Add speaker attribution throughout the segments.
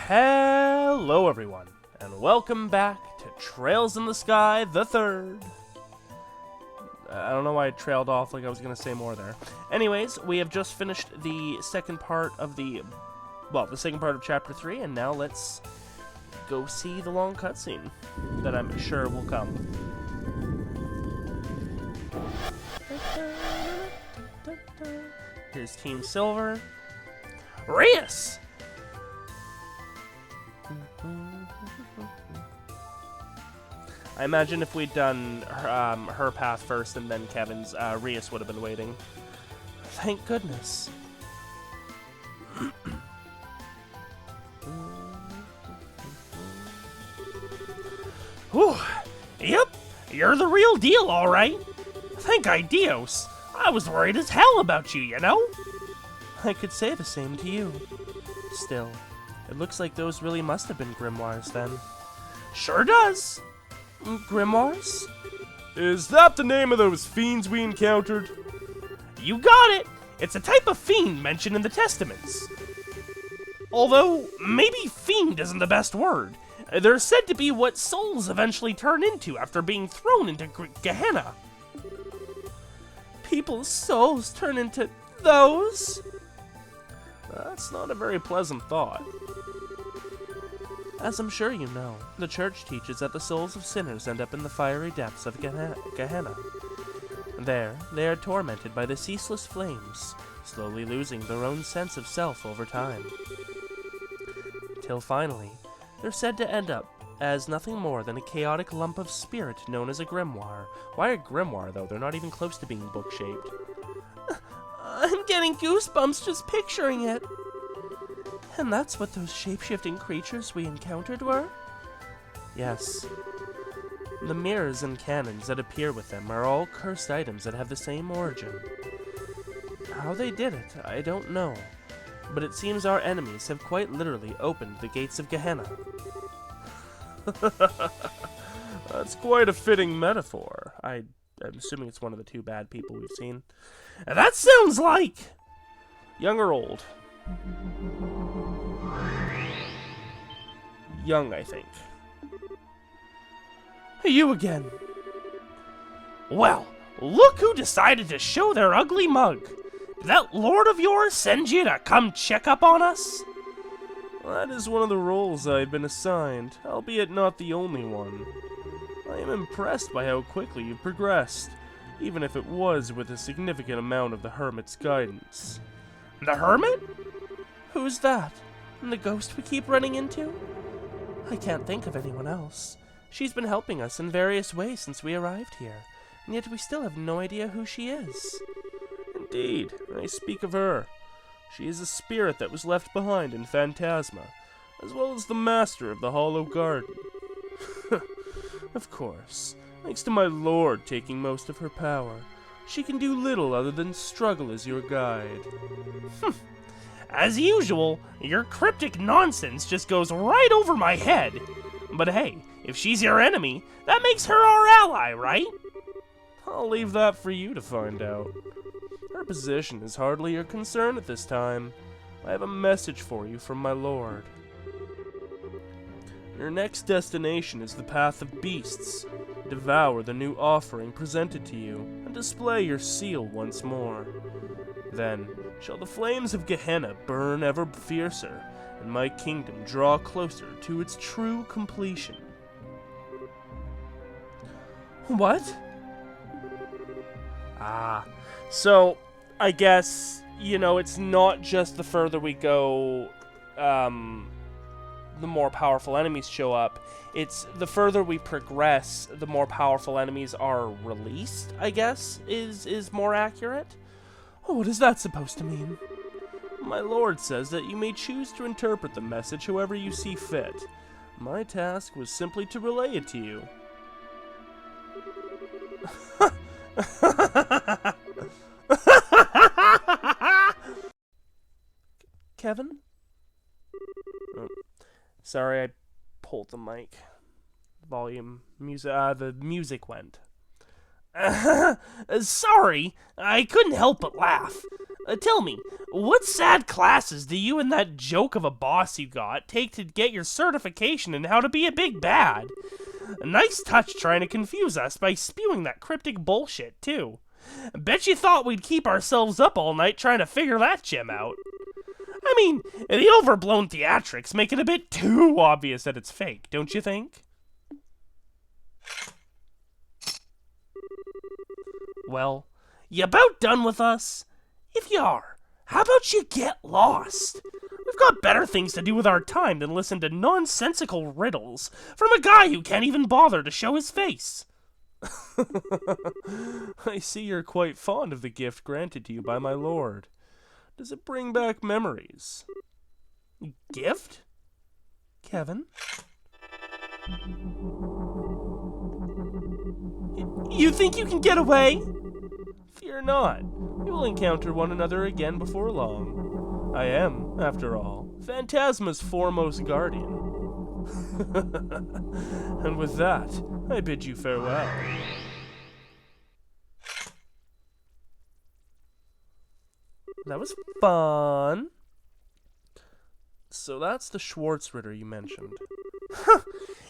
Speaker 1: Hello everyone, and welcome back to Trails in the Sky the Third. I don't know why I trailed off like I was going to say more there. Anyways, we have just finished the second part of the second part of Chapter 3, and now let's go see the long cutscene that I'm sure will come. Here's Team Silver. Rias! I imagine if we'd done her path first and then Kevin's, Rias would have been waiting. Thank goodness. Whew. Yep, you're the real deal, all right. Thank Dios. I was worried as hell about you, you know? I could say the same to you. Still, it looks like those really must have been grimoires then. Sure does. Grimoires? Is that the name of those fiends we encountered? You got it! It's a type of fiend mentioned in the Testaments. Although, maybe fiend isn't the best word. They're said to be what souls eventually turn into after being thrown into Gehenna. People's souls turn into those? That's not a very pleasant thought. As I'm sure you know, the church teaches that the souls of sinners end up in the fiery depths of Gehenna. There, they are tormented by the ceaseless flames, slowly losing their own sense of self over time. Till finally, they're said to end up as nothing more than a chaotic lump of spirit known as a grimoire. Why a grimoire, though? They're not even close to being book-shaped. I'm getting goosebumps just picturing it. And that's what those shape-shifting creatures we encountered were? Yes. The mirrors and cannons that appear with them are all cursed items that have the same origin. How they did it, I don't know. But it seems our enemies have quite literally opened the gates of Gehenna. That's quite a fitting metaphor. I'm assuming it's one of the two bad people we've seen. That sounds like... young or old? Young, I think. You again. Well, look who decided to show their ugly mug. Did that lord of yours send you to come check up on us? That is one of the roles I've been assigned, albeit not the only one. I am impressed by how quickly you've progressed, even if it was with a significant amount of the Hermit's guidance. The Hermit? Who's that? The ghost we keep running into? I can't think of anyone else. She's been helping us in various ways since we arrived here, and yet we still have no idea who she is. Indeed, I speak of her. She is a spirit that was left behind in Phantasma, as well as the master of the Hollow Garden. Of course, thanks to my lord taking most of her power, she can do little other than struggle as your guide. As usual, your cryptic nonsense just goes right over my head. But hey, if she's your enemy, that makes her our ally, right? I'll leave that for you to find out. Her position is hardly your concern at this time. I have a message for you from my lord. Your next destination is the Path of Beasts. Devour the new offering presented to you, and display your seal once more. Then shall the flames of Gehenna burn ever fiercer, and my kingdom draw closer to its true completion. What? So, I guess, you know, it's not just the further we go, the more powerful enemies show up. It's the further we progress, the more powerful enemies are released, I guess, is more accurate. Oh, what is that supposed to mean? My lord says that you may choose to interpret the message however you see fit. My task was simply to relay it to you. Kevin? Oh, sorry, I pulled the mic. Volume, the music went. Sorry, I couldn't help but laugh. Tell me, what sad classes do you and that joke of a boss you got take to get your certification in how to be a big bad? A nice touch trying to confuse us by spewing that cryptic bullshit, too. Bet you thought we'd keep ourselves up all night trying to figure that gem out. I mean, the overblown theatrics make it a bit too obvious that it's fake, don't you think? Well, you about done with us? If you are, how about you get lost? We've got better things to do with our time than listen to nonsensical riddles from a guy who can't even bother to show his face. I see you're quite fond of the gift granted to you by my lord. Does it bring back memories? Gift? Kevin? You think you can get away? Fear not. We will encounter one another again before long. I am, after all, Phantasma's foremost guardian. And with that, I bid you farewell. That was fun. So that's the Schwartzritter you mentioned.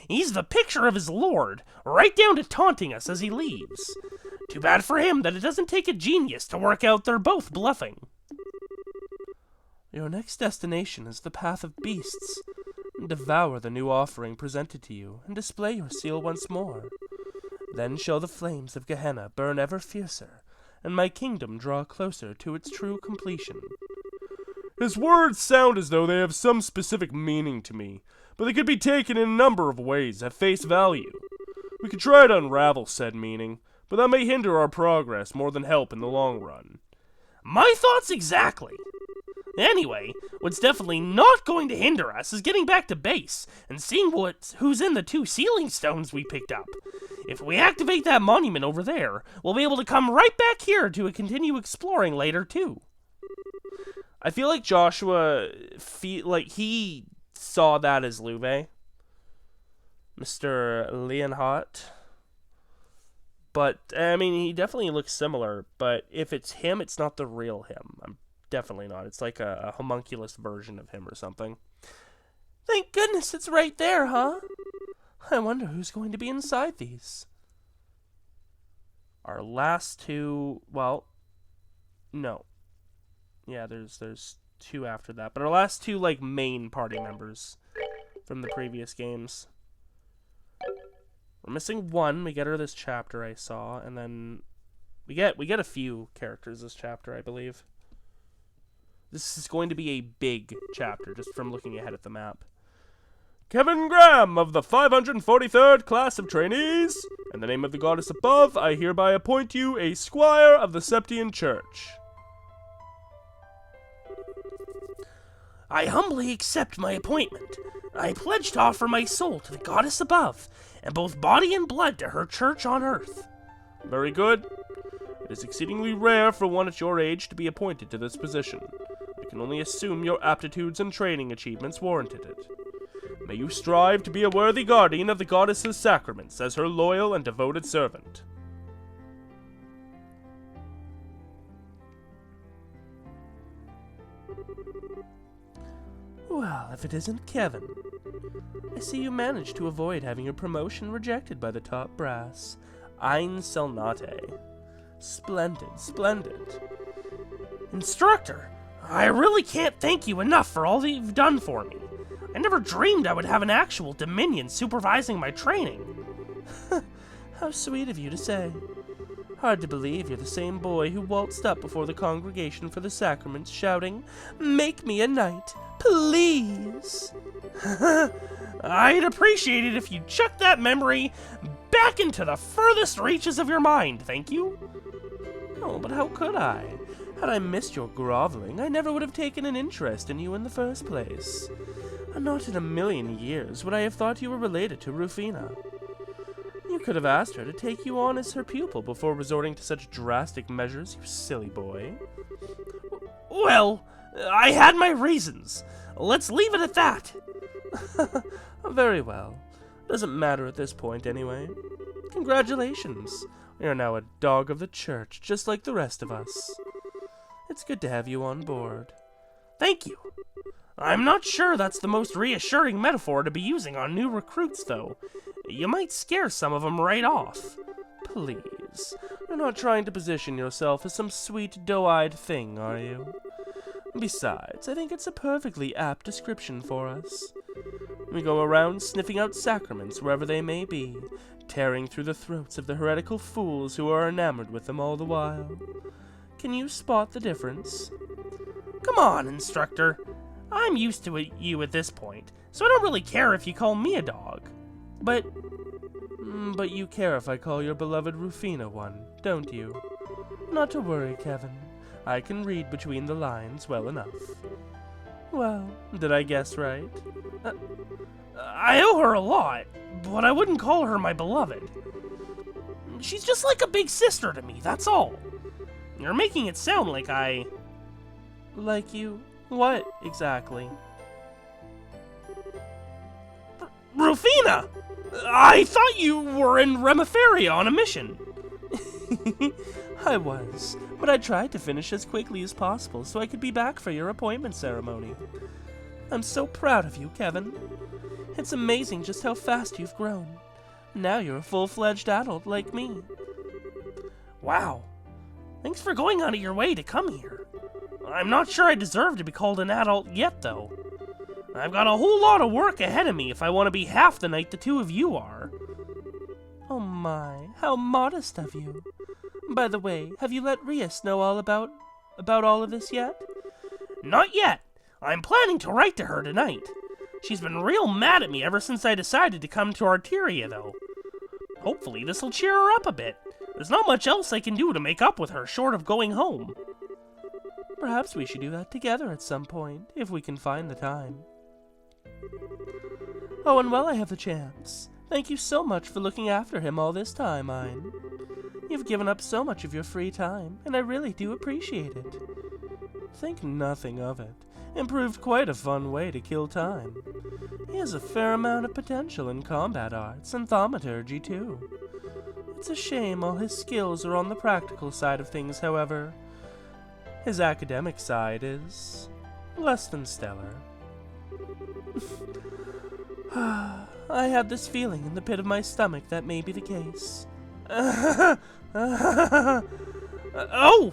Speaker 1: He's the picture of his lord, right down to taunting us as he leaves. Too bad for him that it doesn't take a genius to work out they're both bluffing. Your next destination is the Path of Beasts. Devour the new offering presented to you, and display your seal once more. Then shall the flames of Gehenna burn ever fiercer, and my kingdom draw closer to its true completion. His words sound as though they have some specific meaning to me, but they could be taken in a number of ways at face value. We could try to unravel said meaning, but that may hinder our progress more than help in the long run. My thoughts exactly. Anyway, what's definitely not going to hinder us is getting back to base and seeing who's in the 2 sealing stones we picked up. If we activate that monument over there, we'll be able to come right back here to continue exploring later too. I feel like Joshua, he saw that as Lute, Mr. Leonhardt. But, I mean, he definitely looks similar, but if it's him, it's not the real him. I'm definitely not. It's like a homunculus version of him or something. Thank goodness it's right there, huh? I wonder who's going to be inside these. Our last 2, well, no. Yeah, there's 2 after that. But our last 2, like, main party members from the previous games. We're missing 1. We get her this chapter I saw, and then we get a few characters this chapter, I believe. This is going to be a big chapter, just from looking ahead at the map. Kevin Graham of the 543rd class of trainees. In the name of the goddess above, I hereby appoint you a squire of the Septian Church. I humbly accept my appointment. I pledge to offer my soul to the goddess above, and both body and blood to her church on earth. Very good. It is exceedingly rare for one at your age to be appointed to this position. I can only assume your aptitudes and training achievements warranted it. May you strive to be a worthy guardian of the goddess's sacraments as her loyal and devoted servant. Well, if it isn't Kevin. I see you managed to avoid having your promotion rejected by the top brass. Ein Selnate. Splendid, splendid. Instructor, I really can't thank you enough for all that you've done for me. I never dreamed I would have an actual Dominion supervising my training. How sweet of you to say. Hard to believe you're the same boy who waltzed up before the congregation for the sacraments shouting, "Make me a knight, please." I'd appreciate it if you chucked that memory back into the furthest reaches of your mind, thank you. Oh, but how could I? Had I missed your groveling, I never would have taken an interest in you in the first place. Not in a million years would I have thought you were related to Rufina. You could have asked her to take you on as her pupil before resorting to such drastic measures, you silly boy. Well, I had my reasons. Let's leave it at that. Very well. Doesn't matter at this point, anyway. Congratulations. You're now a dog of the church, just like the rest of us. It's good to have you on board. Thank you. I'm not sure that's the most reassuring metaphor to be using on new recruits, though. You might scare some of them right off. Please, you're not trying to position yourself as some sweet, doe-eyed thing, are you? Besides, I think it's a perfectly apt description for us. We go around sniffing out sacraments wherever they may be, tearing through the throats of the heretical fools who are enamored with them all the while. Can you spot the difference? Come on, instructor. I'm used to you at this point, so I don't really care if you call me a dog. But you care if I call your beloved Rufina one, don't you? Not to worry, Kevin. I can read between the lines well enough. Well, did I guess right? I owe her a lot, but I wouldn't call her my beloved. She's just like a big sister to me, that's all. You're making it sound like I... Like you? What, exactly? Rufina! I thought you were in Remiferia on a mission. I was, but I tried to finish as quickly as possible so I could be back for your appointment ceremony. I'm so proud of you, Kevin. It's amazing just how fast you've grown. Now you're a full-fledged adult like me. Wow. Thanks for going out of your way to come here. I'm not sure I deserve to be called an adult yet, though. I've got a whole lot of work ahead of me if I want to be half the knight the two of you are. Oh my, how modest of you. By the way, have you let Rias know all about all of this yet? Not yet. I'm planning to write to her tonight. She's been real mad at me ever since I decided to come to Arteria, though. Hopefully this'll cheer her up a bit. There's not much else I can do to make up with her short of going home. Perhaps we should do that together at some point, if we can find the time. Oh, and while I have the chance, thank you so much for looking after him all this time, Ein. You've given up so much of your free time, and I really do appreciate it. Think nothing of it. It proved quite a fun way to kill time. He has a fair amount of potential in combat arts and thaumaturgy, too. It's a shame all his skills are on the practical side of things, however. His academic side is less than stellar. I had this feeling in the pit of my stomach that may be the case. Oh,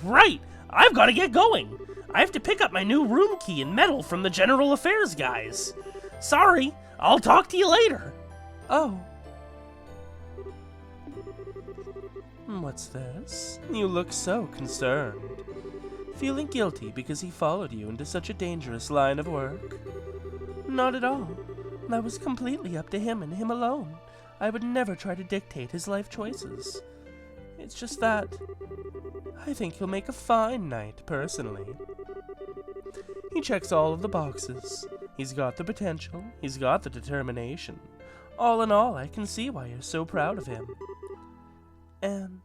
Speaker 1: right! I've got to get going! I have to pick up my new room key and medal from the General Affairs guys. Sorry, I'll talk to you later. Oh. What's this? You look so concerned. Feeling guilty because he followed you into such a dangerous line of work? Not at all. That was completely up to him and him alone. I would never try to dictate his life choices. It's just that I think he'll make a fine knight, personally. He checks all of the boxes. He's got the potential. He's got the determination. All in all, I can see why you're so proud of him. And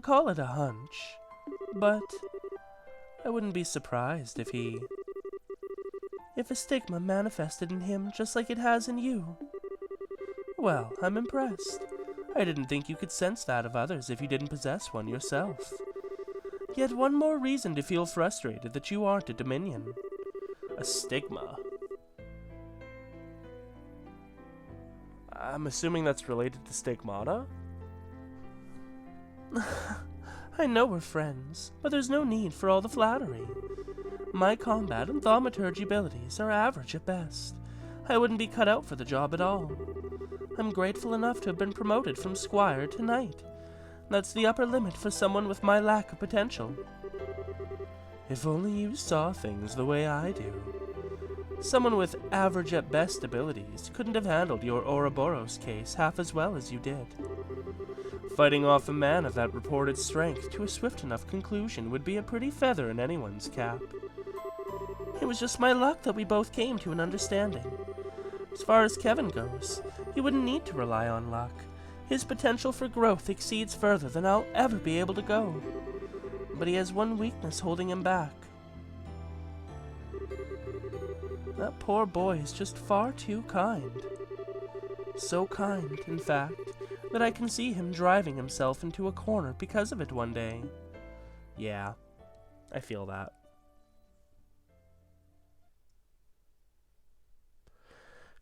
Speaker 1: call it a hunch. But I wouldn't be surprised if a stigma manifested in him just like it has in you. Well, I'm impressed. I didn't think you could sense that of others if you didn't possess one yourself. Yet one more reason to feel frustrated that you aren't a Dominion. A stigma. I'm assuming that's related to stigmata? I know we're friends, but there's no need for all the flattery. My combat and thaumaturgy abilities are average at best. I wouldn't be cut out for the job at all. I'm grateful enough to have been promoted from squire to knight. That's the upper limit for someone with my lack of potential. If only you saw things the way I do. Someone with average at best abilities couldn't have handled your Ouroboros case half as well as you did. Fighting off a man of that reported strength to a swift enough conclusion would be a pretty feather in anyone's cap. It was just my luck that we both came to an understanding. As far as Kevin goes, he wouldn't need to rely on luck. His potential for growth exceeds further than I'll ever be able to go. But he has one weakness holding him back. That poor boy is just far too kind. So kind, in fact, that I can see him driving himself into a corner because of it one day. Yeah, I feel that.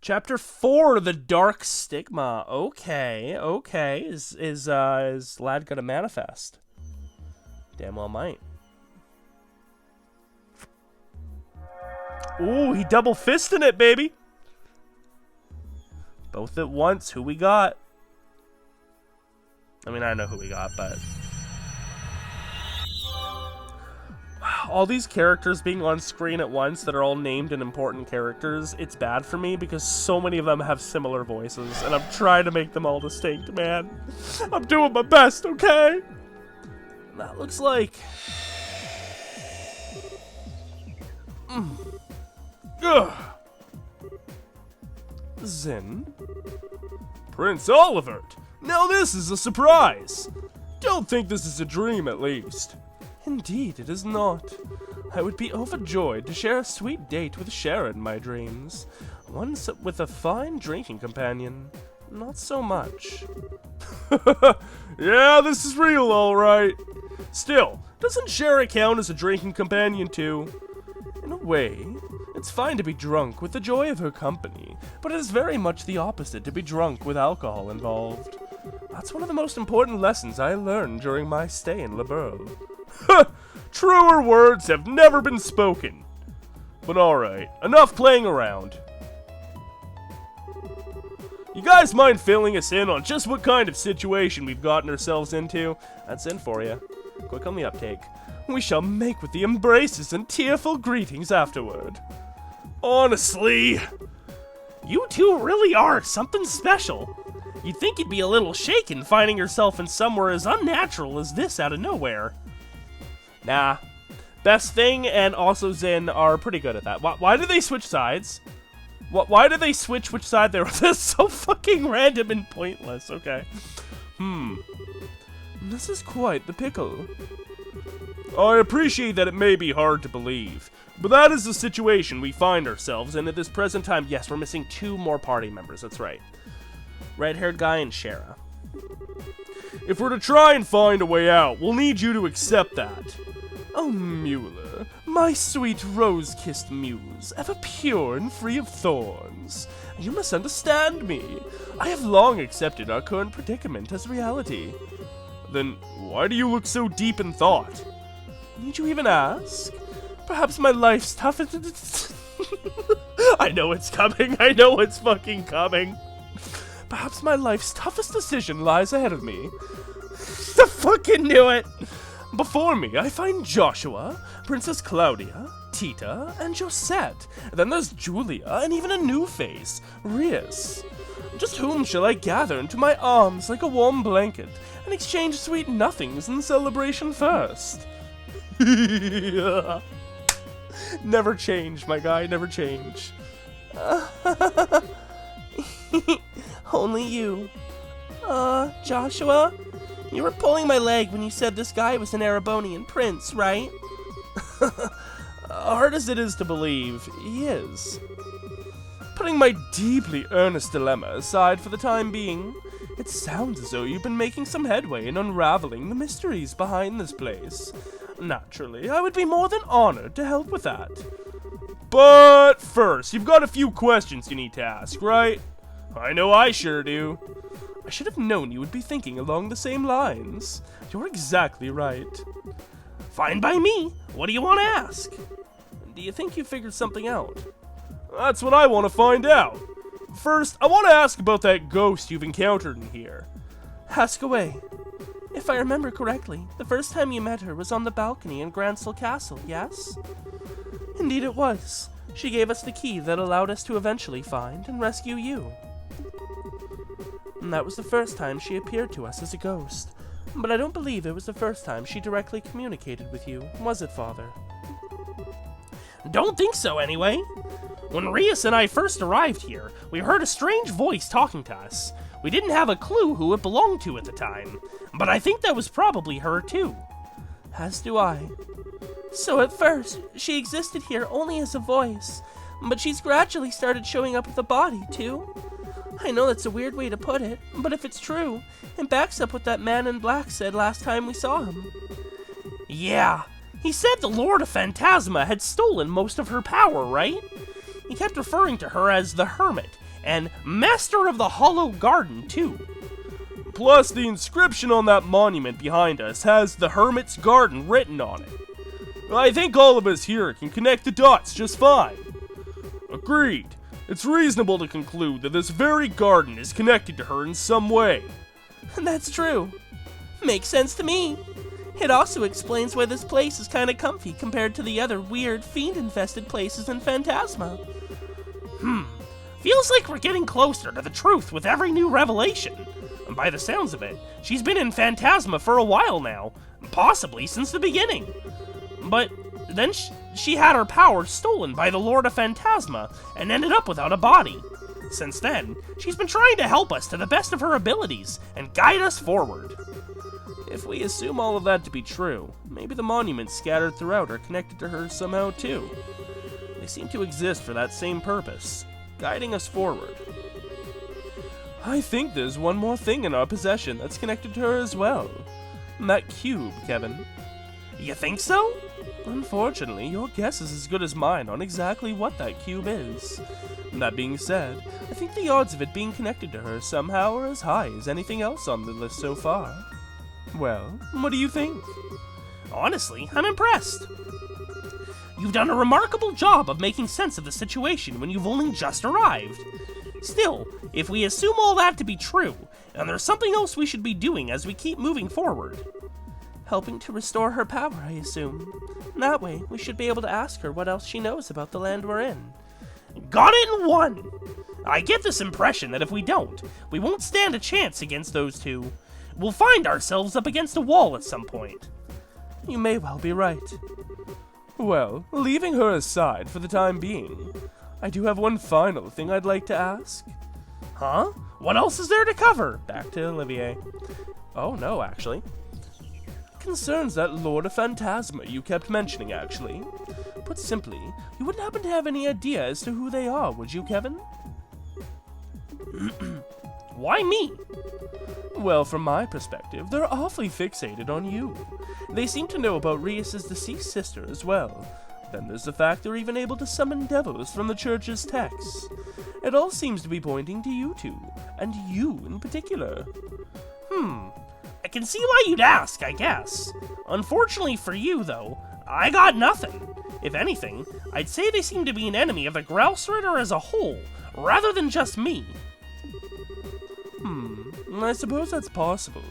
Speaker 1: Chapter 4, The Dark Stigma. Okay. Is Lad gonna manifest? Damn well might. Ooh, he double fisting it, baby. Both at once. Who we got? I mean, I know who we got, but... all these characters being on screen at once that are all named and important characters, it's bad for me because so many of them have similar voices, and I'm trying to make them all distinct, man. I'm doing my best, okay? That looks like... Ugh. Zin. Prince Olivert. Now this is a surprise. Don't think this is a dream, at least. Indeed, it is not. I would be overjoyed to share a sweet date with Sharon in my dreams. Once with a fine drinking companion. Not so much. Yeah, this is real, alright. Still, doesn't Sharon count as a drinking companion too? In a way, it's fine to be drunk with the joy of her company, but it is very much the opposite to be drunk with alcohol involved. That's one of the most important lessons I learned during my stay in Liberl. Truer words have never been spoken. But alright, enough playing around. You guys mind filling us in on just what kind of situation we've gotten ourselves into? That's in for you. Quick on the uptake. We shall make with the embraces and tearful greetings afterward. Honestly, you two really are something special. You'd think you'd be a little shaken finding yourself in somewhere as unnatural as this out of nowhere. Nah. Best Thing and also Zin are pretty good at that. Why did they switch sides? Why did they switch which side they were? This is so fucking random and pointless. Okay. This is quite the pickle. I appreciate that it may be hard to believe, but that is the situation we find ourselves in at this present time. Yes, we're missing 2 more party members. That's right. Red-haired guy and Shara. If we're to try and find a way out, we'll need you to accept that. Oh, Mueller, my sweet rose-kissed muse, ever pure and free of thorns. You must understand me. I have long accepted our current predicament as reality. Then why do you look so deep in thought? Need you even ask? Perhaps my life's toughest... I know it's coming. I know it's fucking coming. Perhaps my life's toughest decision lies ahead of me. I fucking knew it. Before me, I find Joshua, Princess Claudia, Tita, and Josette. Then there's Julia, and even a new face, Rias. Just whom shall I gather into my arms like a warm blanket and exchange sweet nothings in celebration first? Never change, my guy, never change. Only you. Joshua? You were pulling my leg when you said this guy was an Erebonian prince, right? Hard as it is to believe, he is. Putting my deeply earnest dilemma aside for the time being, it sounds as though you've been making some headway in unraveling the mysteries behind this place. Naturally, I would be more than honored to help with that. But first, you've got a few questions you need to ask, right? I know I sure do. I should have known you would be thinking along the same lines. You're exactly right. Fine by me. What do you want to ask? Do you think you figured something out? That's what I want to find out. First, I want to ask about that ghost you've encountered in here. Ask away. If I remember correctly, the first time you met her was on the balcony in Gransel Castle, yes? Indeed it was. She gave us the key that allowed us to eventually find and rescue you. And that was the first time she appeared to us as a ghost. But I don't believe it was the first time she directly communicated with you, was it, Father? Don't think so, anyway. When Rias and I first arrived here, we heard a strange voice talking to us. We didn't have a clue who it belonged to at the time, but I think that was probably her, too. As do I. So at first, she existed here only as a voice, but she's gradually started showing up with a body, too. I know that's a weird way to put it, but if it's true, it backs up what that man in black said last time we saw him. Yeah, He said the Lord of Phantasma had stolen most of her power, right? He kept referring to her as the Hermit, and Master of the Hollow Garden, too. Plus, the inscription on that monument behind us has the Hermit's Garden written on it. I think all of us here can connect the dots just fine. Agreed. It's reasonable to conclude that this very garden is connected to her in some way. That's true. Makes sense to me. It also explains why this place is kinda comfy compared to the other weird, fiend-infested places in Phantasma. Feels like we're getting closer to the truth with every new revelation. And by the sounds of it, she's been in Phantasma for a while now, possibly since the beginning. But then she had her power stolen by the Lord of Phantasma and ended up without a body. Since then, she's been trying to help us to the best of her abilities and guide us forward. If we assume all of that to be true, maybe the monuments scattered throughout are connected to her somehow too. They seem to exist for that same purpose, guiding us forward. I think there's one more thing in our possession that's connected to her as well. That cube, Kevin. You think so? Unfortunately, your guess is as good as mine on exactly what that cube is. That being said, I think the odds of it being connected to her somehow are as high as anything else on the list so far. Well, what do you think? Honestly, I'm impressed. You've done a remarkable job of making sense of the situation when you've only just arrived. Still, if we assume all that to be true, then there's something else we should be doing as we keep moving forward. Helping to restore her power, I assume. That way, we should be able to ask her what else she knows about the land we're in. Got it in one! I get this impression that if we don't, we won't stand a chance against those two. We'll find ourselves up against a wall at some point. You may well be right. Well, leaving her aside for the time being, I do have one final thing I'd like to ask. Huh? What else is there to cover? Back to Olivier. Oh no, actually. Concerns that Lord of Phantasma you kept mentioning, actually. Put simply, you wouldn't happen to have any idea as to who they are, would you, Kevin? Why me? Well, from my perspective, they're awfully fixated on you. They seem to know about Rias's deceased sister as well. Then there's the fact they're even able to summon devils from the church's texts. It all seems to be pointing to you two, and you in particular. I can see why you'd ask, I guess. Unfortunately for you, though, I got nothing. If anything, I'd say they seem to be an enemy of the Grouse Ritter as a whole, rather than just me. I suppose that's possible.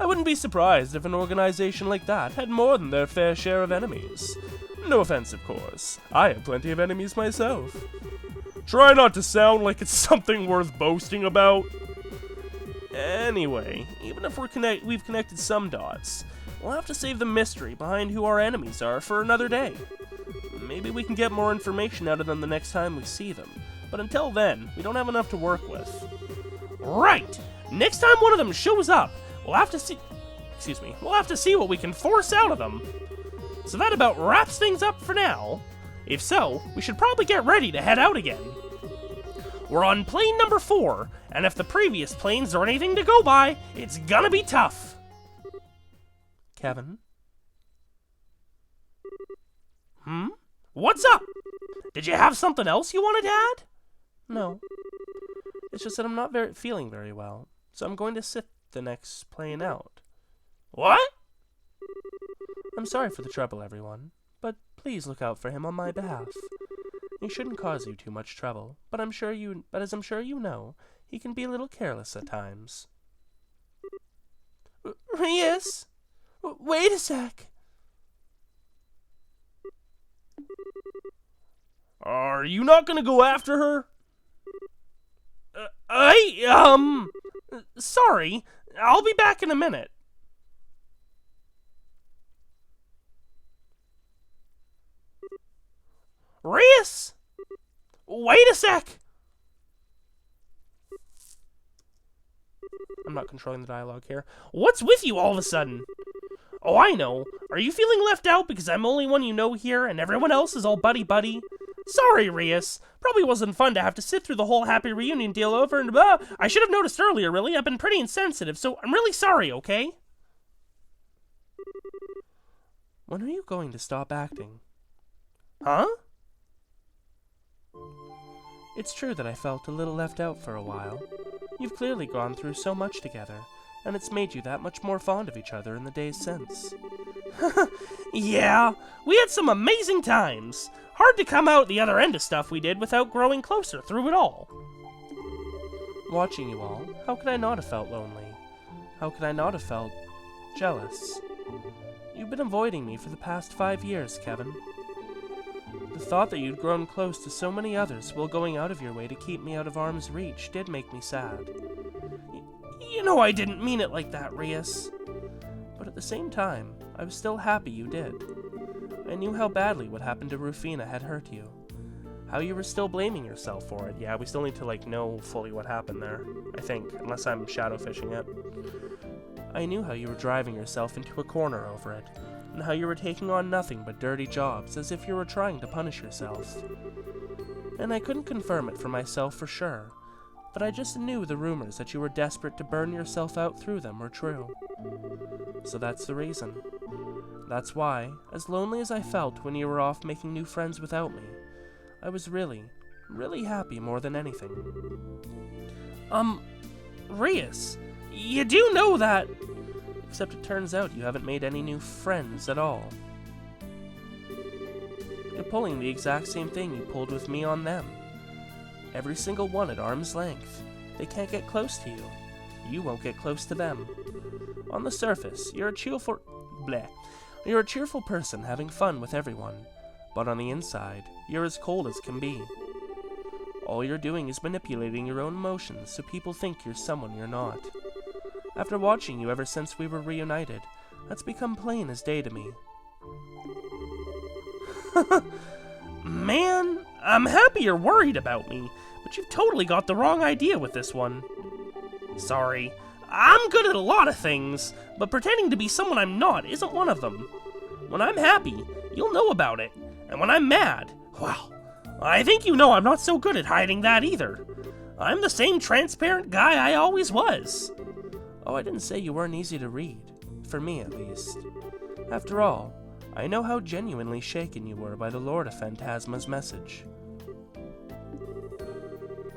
Speaker 1: I wouldn't be surprised if an organization like that had more than their fair share of enemies. No offense, of course. I have plenty of enemies myself. Try not to sound like it's something worth boasting about. Anyway, even if we've connected some dots, we'll have to save the mystery behind who our enemies are for another day. Maybe we can get more information out of them the next time we see them, but until then, we don't have enough to work with. Right! Next time one of them shows up, we'll have to see what we can force out of them. So that about wraps things up for now. If so, we should probably get ready to head out again. We're on plane number 4, and if the previous planes are anything to go by, it's gonna be tough. Kevin? What's up? Did you have something else you wanted to add? No. It's just that I'm not feeling very well, so I'm going to sit the next plane out. What? I'm sorry for the trouble, everyone, but please look out for him on my behalf. He shouldn't cause you too much trouble, but as I'm sure you know, he can be a little careless at times. Rias? Wait a sec. Are you not gonna go after her? Sorry. I'll be back in a minute. Rias? Wait a sec! I'm not controlling the dialogue here. What's with you all of a sudden? Oh, I know. Are you feeling left out because I'm the only one you know here and everyone else is all buddy-buddy? Sorry, Rias. Probably wasn't fun to have to sit through the whole happy reunion deal over and I should have noticed earlier, really. I've been pretty insensitive, so I'm really sorry, okay? When are you going to stop acting? Huh? It's true that I felt a little left out for a while. You've clearly gone through so much together, and it's made you that much more fond of each other in the days since. Yeah, we had some amazing times. Hard to come out the other end of stuff we did without growing closer through it all. Watching you all, how could I not have felt lonely? How could I not have felt jealous? You've been avoiding me for the past 5 years, Kevin. The thought that you'd grown close to so many others while going out of your way to keep me out of arm's reach did make me sad. You know I didn't mean it like that, Rias. But at the same time, I was still happy you did. I knew how badly what happened to Rufina had hurt you. How you were still blaming yourself for it. Yeah, we still need to, know fully what happened there, I think, unless I'm shadow fishing it. I knew how you were driving yourself into a corner over it, and how you were taking on nothing but dirty jobs as if you were trying to punish yourself. And I couldn't confirm it for myself for sure, but I just knew the rumors that you were desperate to burn yourself out through them were true. So that's the reason. That's why, as lonely as I felt when you were off making new friends without me, I was really, really happy more than anything. Rias, you do know that... Except it turns out you haven't made any new friends at all. You're pulling the exact same thing you pulled with me on them. Every single one at arm's length. They can't get close to you. You won't get close to them. On the surface, you're a cheerful... You're a cheerful person having fun with everyone. But on the inside, you're as cold as can be. All you're doing is manipulating your own emotions so people think you're someone you're not. After watching you ever since we were reunited, that's become plain as day to me. Man, I'm happy you're worried about me, but you've totally got the wrong idea with this one. Sorry, I'm good at a lot of things, but pretending to be someone I'm not isn't one of them. When I'm happy, you'll know about it, and when I'm mad, well, I think you know I'm not so good at hiding that either. I'm the same transparent guy I always was. Oh, I didn't say you weren't easy to read. For me, at least. After all, I know how genuinely shaken you were by the Lord of Phantasma's message.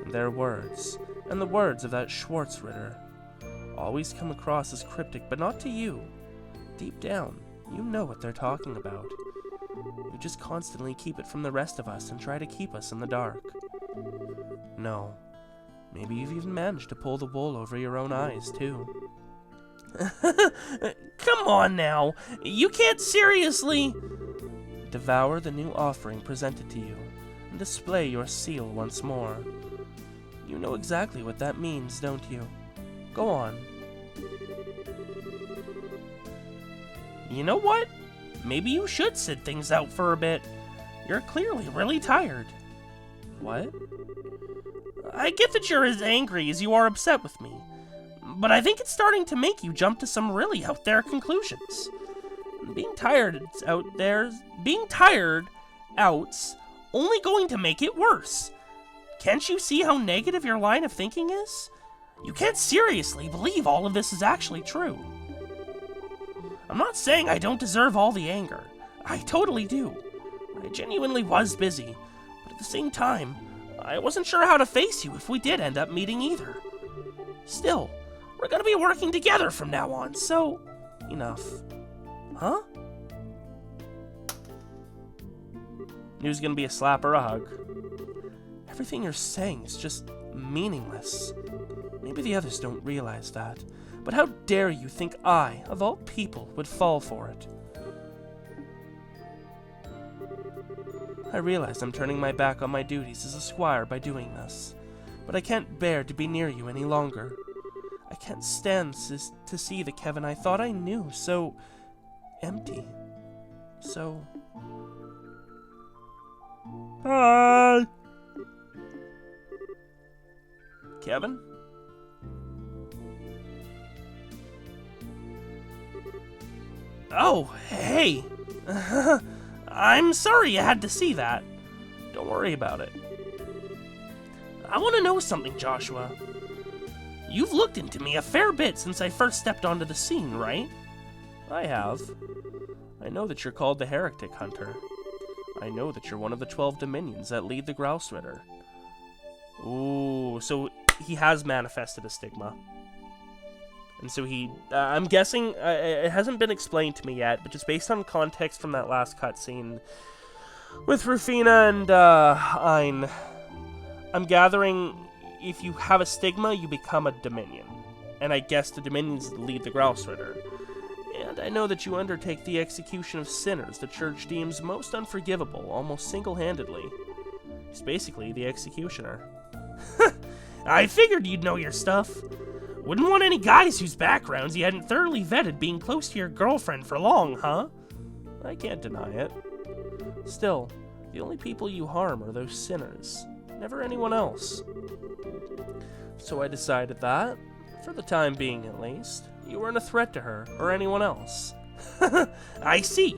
Speaker 1: Their words, and the words of that Schwarzritter, always come across as cryptic, but not to you. Deep down, you know what they're talking about. You just constantly keep it from the rest of us and try to keep us in the dark. No. Maybe you've even managed to pull the wool over your own eyes, too. Come on now, you can't seriously... Devour the new offering presented to you, and display your seal once more. You know exactly what that means, don't you? Go on. You know what? Maybe you should sit things out for a bit. You're clearly really tired. What? I get that you're as angry as you are upset with me, but I think it's starting to make you jump to some really out there conclusions. Being tired out's only going to make it worse. Can't you see how negative your line of thinking is? You can't seriously believe all of this is actually true. I'm not saying I don't deserve all the anger. I totally do. I genuinely was busy, but at the same time, I wasn't sure how to face you if we did end up meeting either. Still, we're gonna be working together from now on, so... enough. Huh? Knew it was gonna be a slap or a hug. Everything you're saying is just meaningless. Maybe the others don't realize that, but how dare you think I, of all people, would fall for it? I realize I'm turning my back on my duties as a squire by doing this, but I can't bear to be near you any longer. I can't stand to see the Kevin I thought I knew so empty. So... Hi! Kevin? Oh, hey! I'm sorry you had to see that. Don't worry about it. I want to know something, Joshua. You've looked into me a fair bit since I first stepped onto the scene, right? I have. I know that you're called the Heretic Hunter. I know that you're one of the 12 dominions that lead the Grouse Ritter. Ooh, so he has manifested a stigma. And so he, I'm guessing, it hasn't been explained to me yet, but just based on context from that last cutscene with Rufina and Ein, I'm gathering if you have a stigma, you become a dominion. And I guess the dominions lead the Grouse Ritter. And I know that you undertake the execution of sinners the church deems most unforgivable, almost single-handedly. He's basically the executioner. I figured you'd know your stuff. Wouldn't want any guys whose backgrounds you hadn't thoroughly vetted being close to your girlfriend for long, huh? I can't deny it. Still, the only people you harm are those sinners, never anyone else. So I decided that, for the time being at least, you weren't a threat to her or anyone else. I see.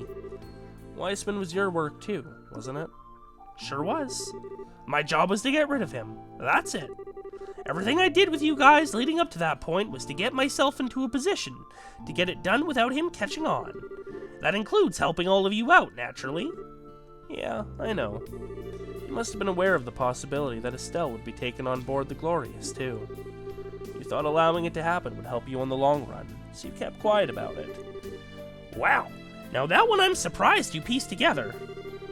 Speaker 1: Weissman was your work too, wasn't it? Sure was. My job was to get rid of him. That's it. Everything I did with you guys leading up to that point was to get myself into a position to get it done without him catching on. That includes helping all of you out, naturally. Yeah, I know. You must have been aware of the possibility that Estelle would be taken on board the Glorious, too. You thought allowing it to happen would help you in the long run, so you kept quiet about it. Wow, now that one I'm surprised you pieced together.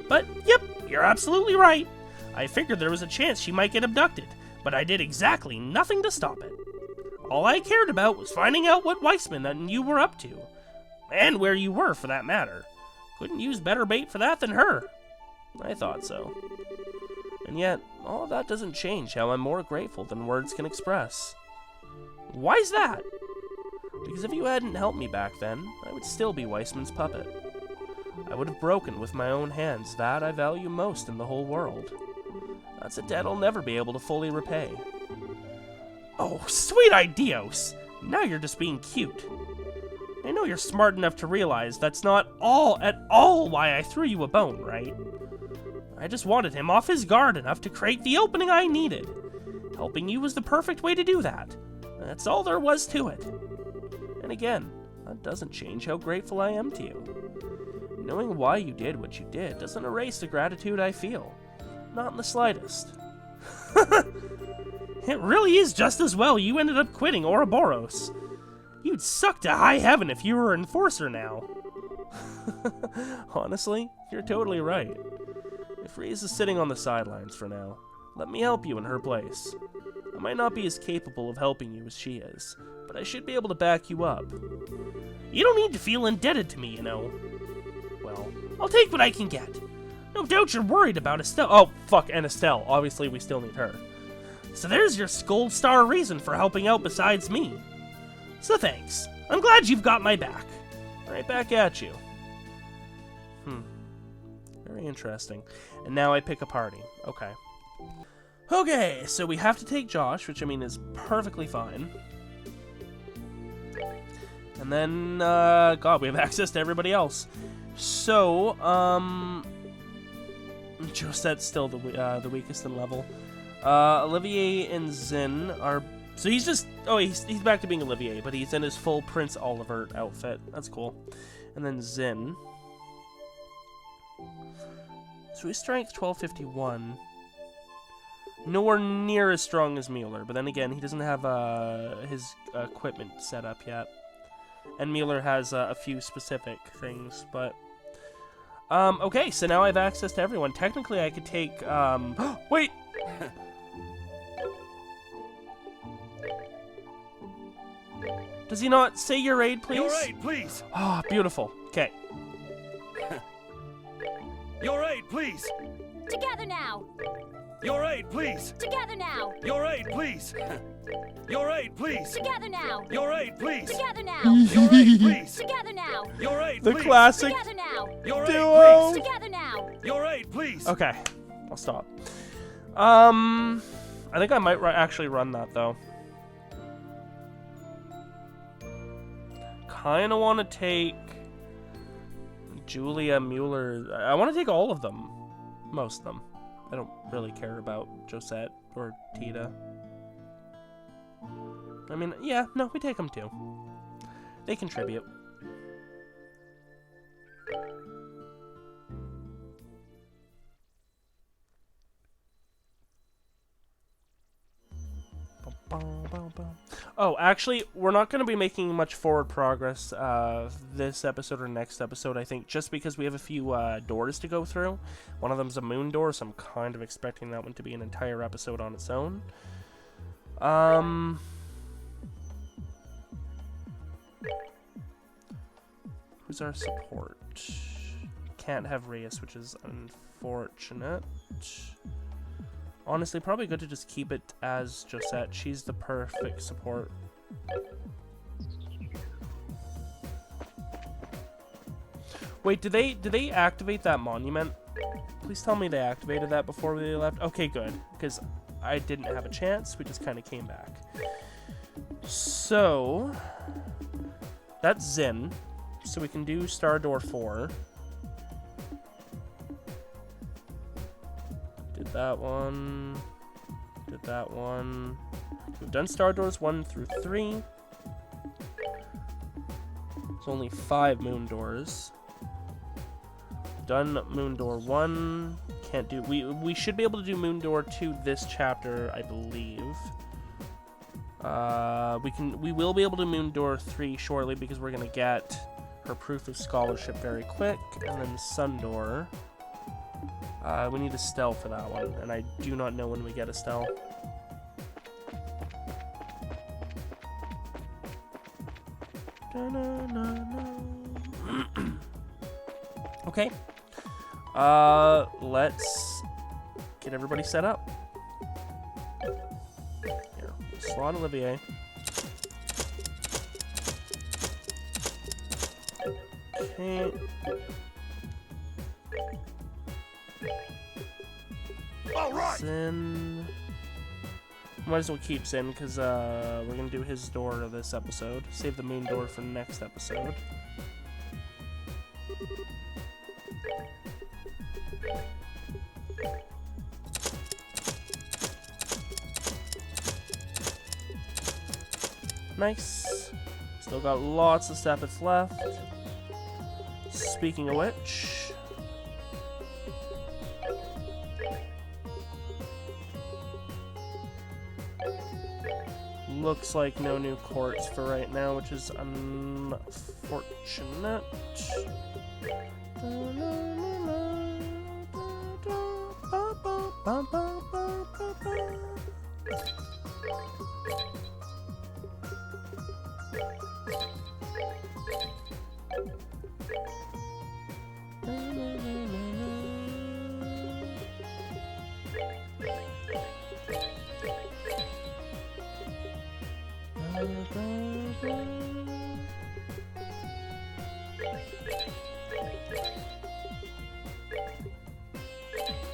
Speaker 1: But, yep, you're absolutely right. I figured there was a chance she might get abducted, but I did exactly nothing to stop it. All I cared about was finding out what Weissman and you were up to. And where you were, for that matter. Couldn't use better bait for that than her. I thought so. And yet, all of that doesn't change how I'm more grateful than words can express. Why's that? Because if you hadn't helped me back then, I would still be Weissman's puppet. I would have broken with my own hands that I value most in the whole world. That's a debt I'll never be able to fully repay. Oh, sweet ideos! Now you're just being cute. I know you're smart enough to realize that's not at all why I threw you a bone, right? I just wanted him off his guard enough to create the opening I needed. Helping you was the perfect way to do that. That's all there was to it. And again, that doesn't change how grateful I am to you. Knowing why you did what you did doesn't erase the gratitude I feel. Not in the slightest. It really is just as well you ended up quitting Ouroboros. You'd suck to high heaven if you were an enforcer now. Honestly, you're totally right. If Reese is sitting on the sidelines for now, let me help you in her place. I might not be as capable of helping you as she is, but I should be able to back you up. You don't need to feel indebted to me, you know. Well, I'll take what I can get. No doubt you're worried about Estelle. Oh, fuck, and Estelle. Obviously, we still need her. So there's your gold star reason for helping out besides me. So thanks. I'm glad you've got my back. Right back at you. Very interesting. And now I pick a party. Okay. Okay, so we have to take Josh, which I mean is perfectly fine. And then, God, we have access to everybody else. So, Josette's still the weakest in level. Olivier and Zin are... So he's just... Oh, he's back to being Olivier, but he's in his full Prince Oliver outfit. That's cool. And then Zin. So he's strength 1251. Nowhere near as strong as Mueller, but then again, he doesn't have his equipment set up yet. And Mueller has a few specific things, but... okay, so now I have access to everyone. Technically, I could take, wait! Does he not say your aid, please?
Speaker 2: Your aid, please!
Speaker 1: Ah, beautiful. Okay.
Speaker 2: Your aid, please!
Speaker 3: Together now!
Speaker 2: Your aid, please!
Speaker 3: Together now!
Speaker 2: Your aid, please! Your aid, please!
Speaker 3: Together now!
Speaker 2: Your aid, please!
Speaker 3: Together now!
Speaker 2: Your aid, please!
Speaker 3: Together now!
Speaker 2: Your aid,
Speaker 1: The
Speaker 2: please!
Speaker 1: classic
Speaker 3: Together now!
Speaker 2: Your
Speaker 1: duo!
Speaker 2: aid, please!
Speaker 3: Together now!
Speaker 2: Your aid, please!
Speaker 1: Okay, I'll stop. I think I might actually run that, though. Kinda want to take Julia, Mueller. I want to take all of them. Most of them. I don't really care about Josette or Tita. I mean, yeah, no, we take them too. They contribute. Oh, actually, we're not going to be making much forward progress this episode or next episode, I think, just because we have a few doors to go through. One of them's a moon door, so I'm kind of expecting that one to be an entire episode on its own. Who's our support? Can't have Reyes, which is unfortunate. Honestly, probably good to just keep it as Josette. She's the perfect support. Wait, did they activate that monument? Please tell me they activated that before they left. Okay, good, because I didn't have a chance. We just kind of came back. So that's Zin. So we can do Star Door 4. Did that one. Did that one. We've done Star Doors 1 through 3. There's only 5 moon doors. Done Moon Door 1. Can't do... We should be able to do Moon Door 2 this chapter, I believe. We will be able to Moon Door 3 shortly because we're gonna get her proof of scholarship very quick, and then Sun Door. We need a Stell for that one, and I do not know when we get a Stell. Okay. Let's get everybody set up. Here, slot Olivier. Okay.
Speaker 2: All right.
Speaker 1: Zin. Might as well keep Zin because we're gonna do his door this episode. Save the moon door for next episode. Nice. Still got lots of steppets left. Speaking of which, looks like no new courts for right now, which is unfortunate.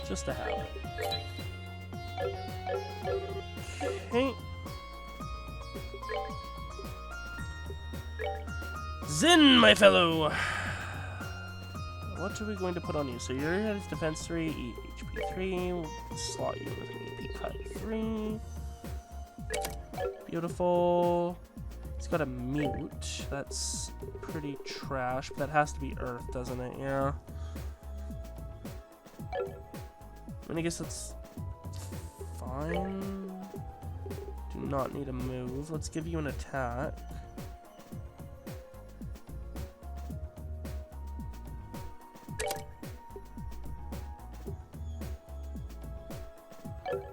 Speaker 1: Just to have it. Okay. Zin, my fellow! What are we going to put on you? So you're at defense 3, HP 3, we'll slot you with an EP cut 3. Beautiful. He's got a mute. That's pretty trash, but that has to be Earth, doesn't it? Yeah. I mean, I guess that's fine. Do not need a move. Let's give you an attack.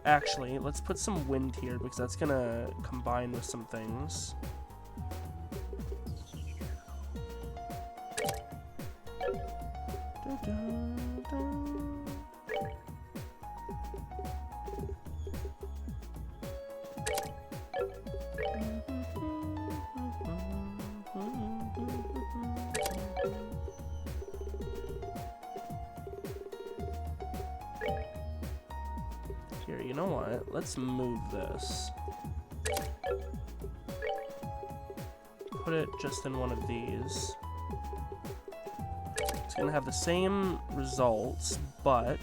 Speaker 1: Actually, let's put some wind here because that's gonna combine with some things. Here, you know what? Let's move this. Put it just in one of these. It's gonna have the same results, but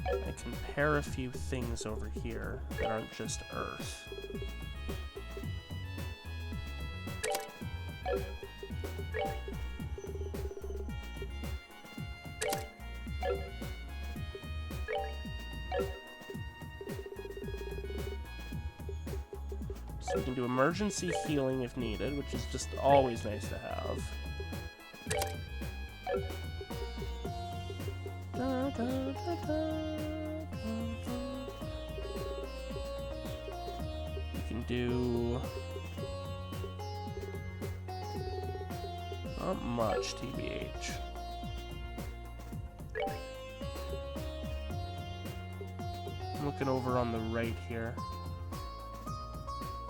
Speaker 1: I can pair a few things over here that aren't just Earth. So we can do emergency healing if needed, which is just always nice to have. You can do... not much, TBH. I'm looking over on the right here.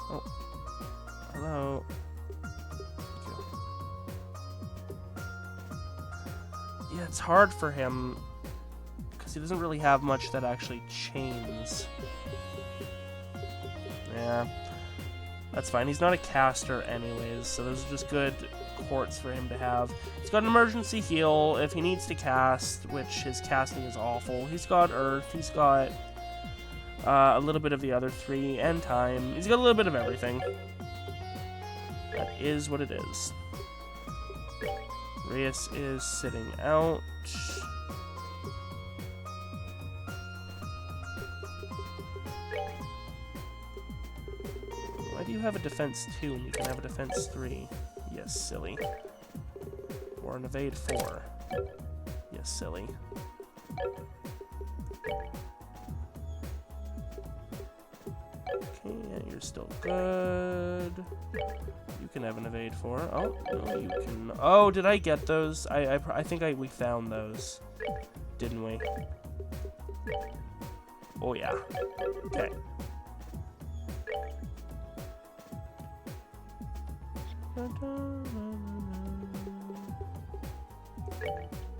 Speaker 1: Oh. Hello. Thank you. Yeah, it's hard for him because he doesn't really have much that actually chains. Yeah. That's fine. He's not a caster anyways, so those are just good quartz for him to have. He's got an emergency heal if he needs to cast, which his casting is awful. He's got earth. He's got a little bit of the other three, and time. He's got a little bit of everything. That is what it is. Reyes is sitting out. Why do you have a defense 2 and you can have a defense 3? Yes, silly. Or an evade 4. Yes, silly. Okay, yeah, you're still good. You can have an evade 4. Oh, no, you can... Oh, did I get those? I think we found those. Didn't we? Oh, yeah. Okay.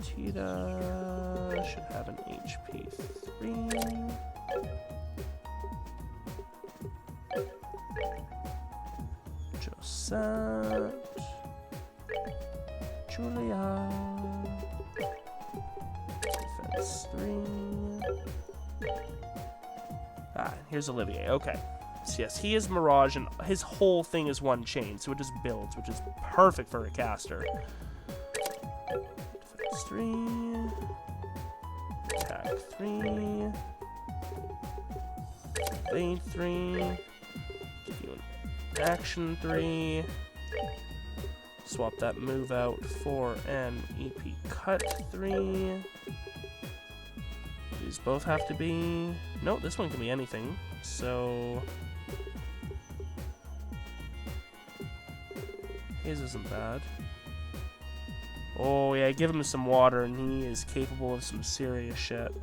Speaker 1: Tita should have an HP 3. Josette. Julia. Defense 3. Ah, here's Olivier. Okay. So yes, he is Mirage, and his whole thing is one chain, so it just builds, which is perfect for a caster. Defense 3. Attack 3. Evade 3. Give you an action 3. Swap that move out for an EP cut 3. These both have to be... No, this one can be anything. So... his isn't bad. Oh yeah, give him some water and he is capable of some serious shit.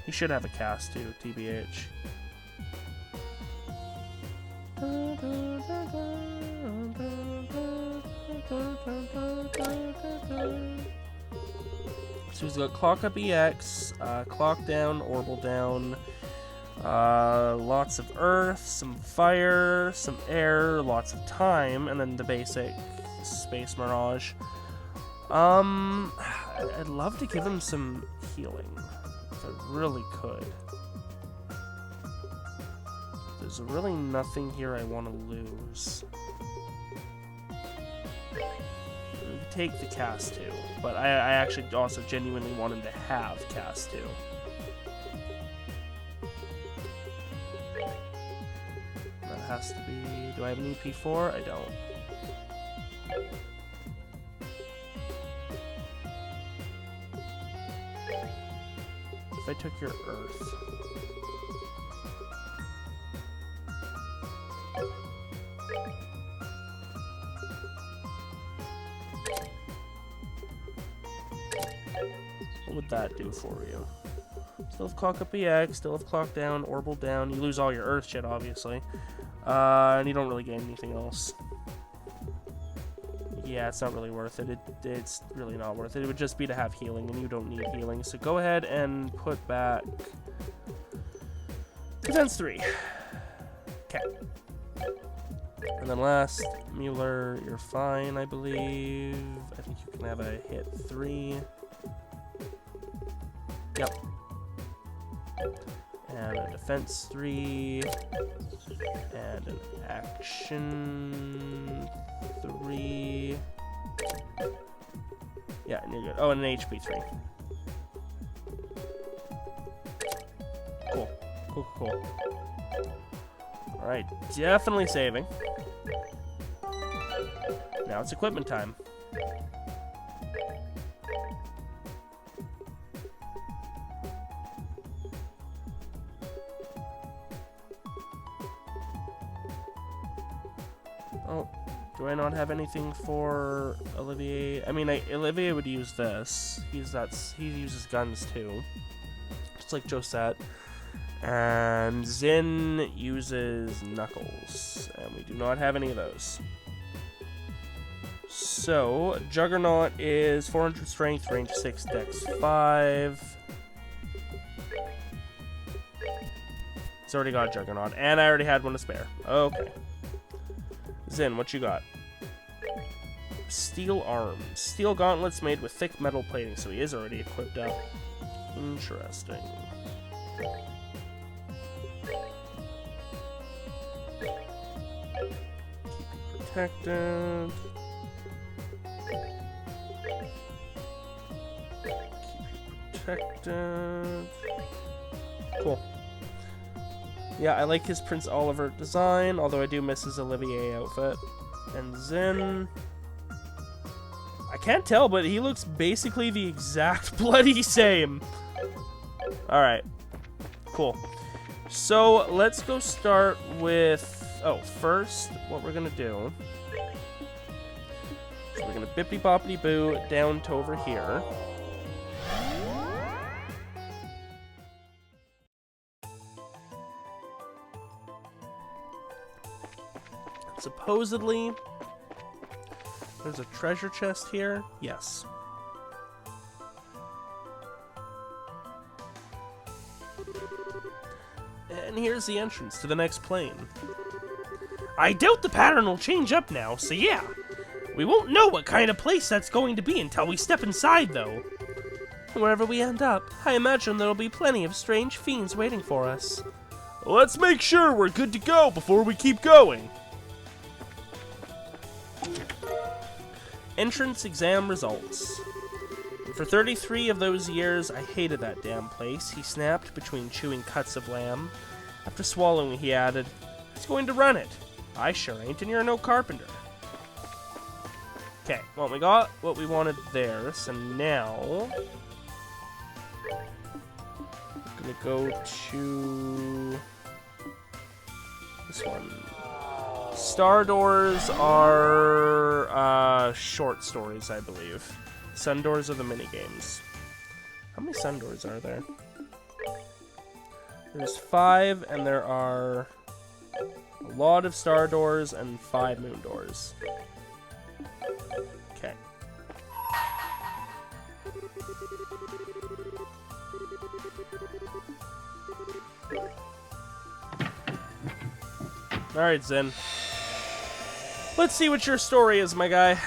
Speaker 1: He should have a cast too, TBH. So he's got Clock Up EX, Clock Down, Orbital Down, lots of Earth, some Fire, some Air, lots of Time, and then the basic Space Mirage. I'd love to give him some healing, if I really could. There's really nothing here I want to lose. We could take the cast 2, but I actually also genuinely want him to have cast 2. That has to be... Do I have an EP4? I don't. If I took your Earth... what would that do for you? Still have Clock Up EX, still have Clock Down, Orbital Down. You lose all your Earth shit, obviously. And you don't really gain anything else. Yeah, it's not really worth it. It's really not worth it. It would just be to have healing, and you don't need healing. So go ahead and put back... Defense 3. Okay. And then last, Mueller, you're fine, I believe. I think you can have a hit 3. Yep. And a defense 3. And an action 3. Yeah, and you're good. Oh, and an HP 3. Cool. Cool, cool, cool. Alright, definitely saving. Now it's equipment time. Oh, do I not have anything for Olivier? I mean, Olivier would use this. He uses guns too, just like Josette. And Zin uses Knuckles, and we do not have any of those. So, Juggernaut is 400 strength, range 6, dex 5. He's already got Juggernaut, and I already had one to spare. Okay. Zin, what you got? Steel arms. Steel gauntlets made with thick metal plating, so he is already equipped up. Interesting. Protected. Keep you protected. Cool. Yeah, I like his Prince Oliver design, although I do miss his Olivier outfit. And Zin... I can't tell, but he looks basically the exact bloody same. Alright. Cool. So, let's go start with... Oh, first, what we're gonna do... So we're gonna bippity-boppity-boo down to over here. Supposedly, there's a treasure chest here. Yes. And here's the entrance to the next plane. I doubt the pattern will change up now, so yeah. We won't know what kind of place that's going to be until we step inside, though. Wherever we end up, I imagine there'll be plenty of strange fiends waiting for us.
Speaker 4: Let's make sure we're good to go before we keep going.
Speaker 1: Entrance exam results. For 33 of those years, I hated that damn place, he snapped between chewing cuts of lamb. After swallowing, he added, "Who's going to run it? I sure ain't, and you're no carpenter." Okay, well, we got what we wanted there, so now... I'm gonna go to... this one. Star doors are short stories, I believe. Sun doors are the minigames. How many sun doors are there? There's 5, and there are a lot of star doors and 5 moon doors. Okay. Alright, Zen. Let's see what your story is, my guy.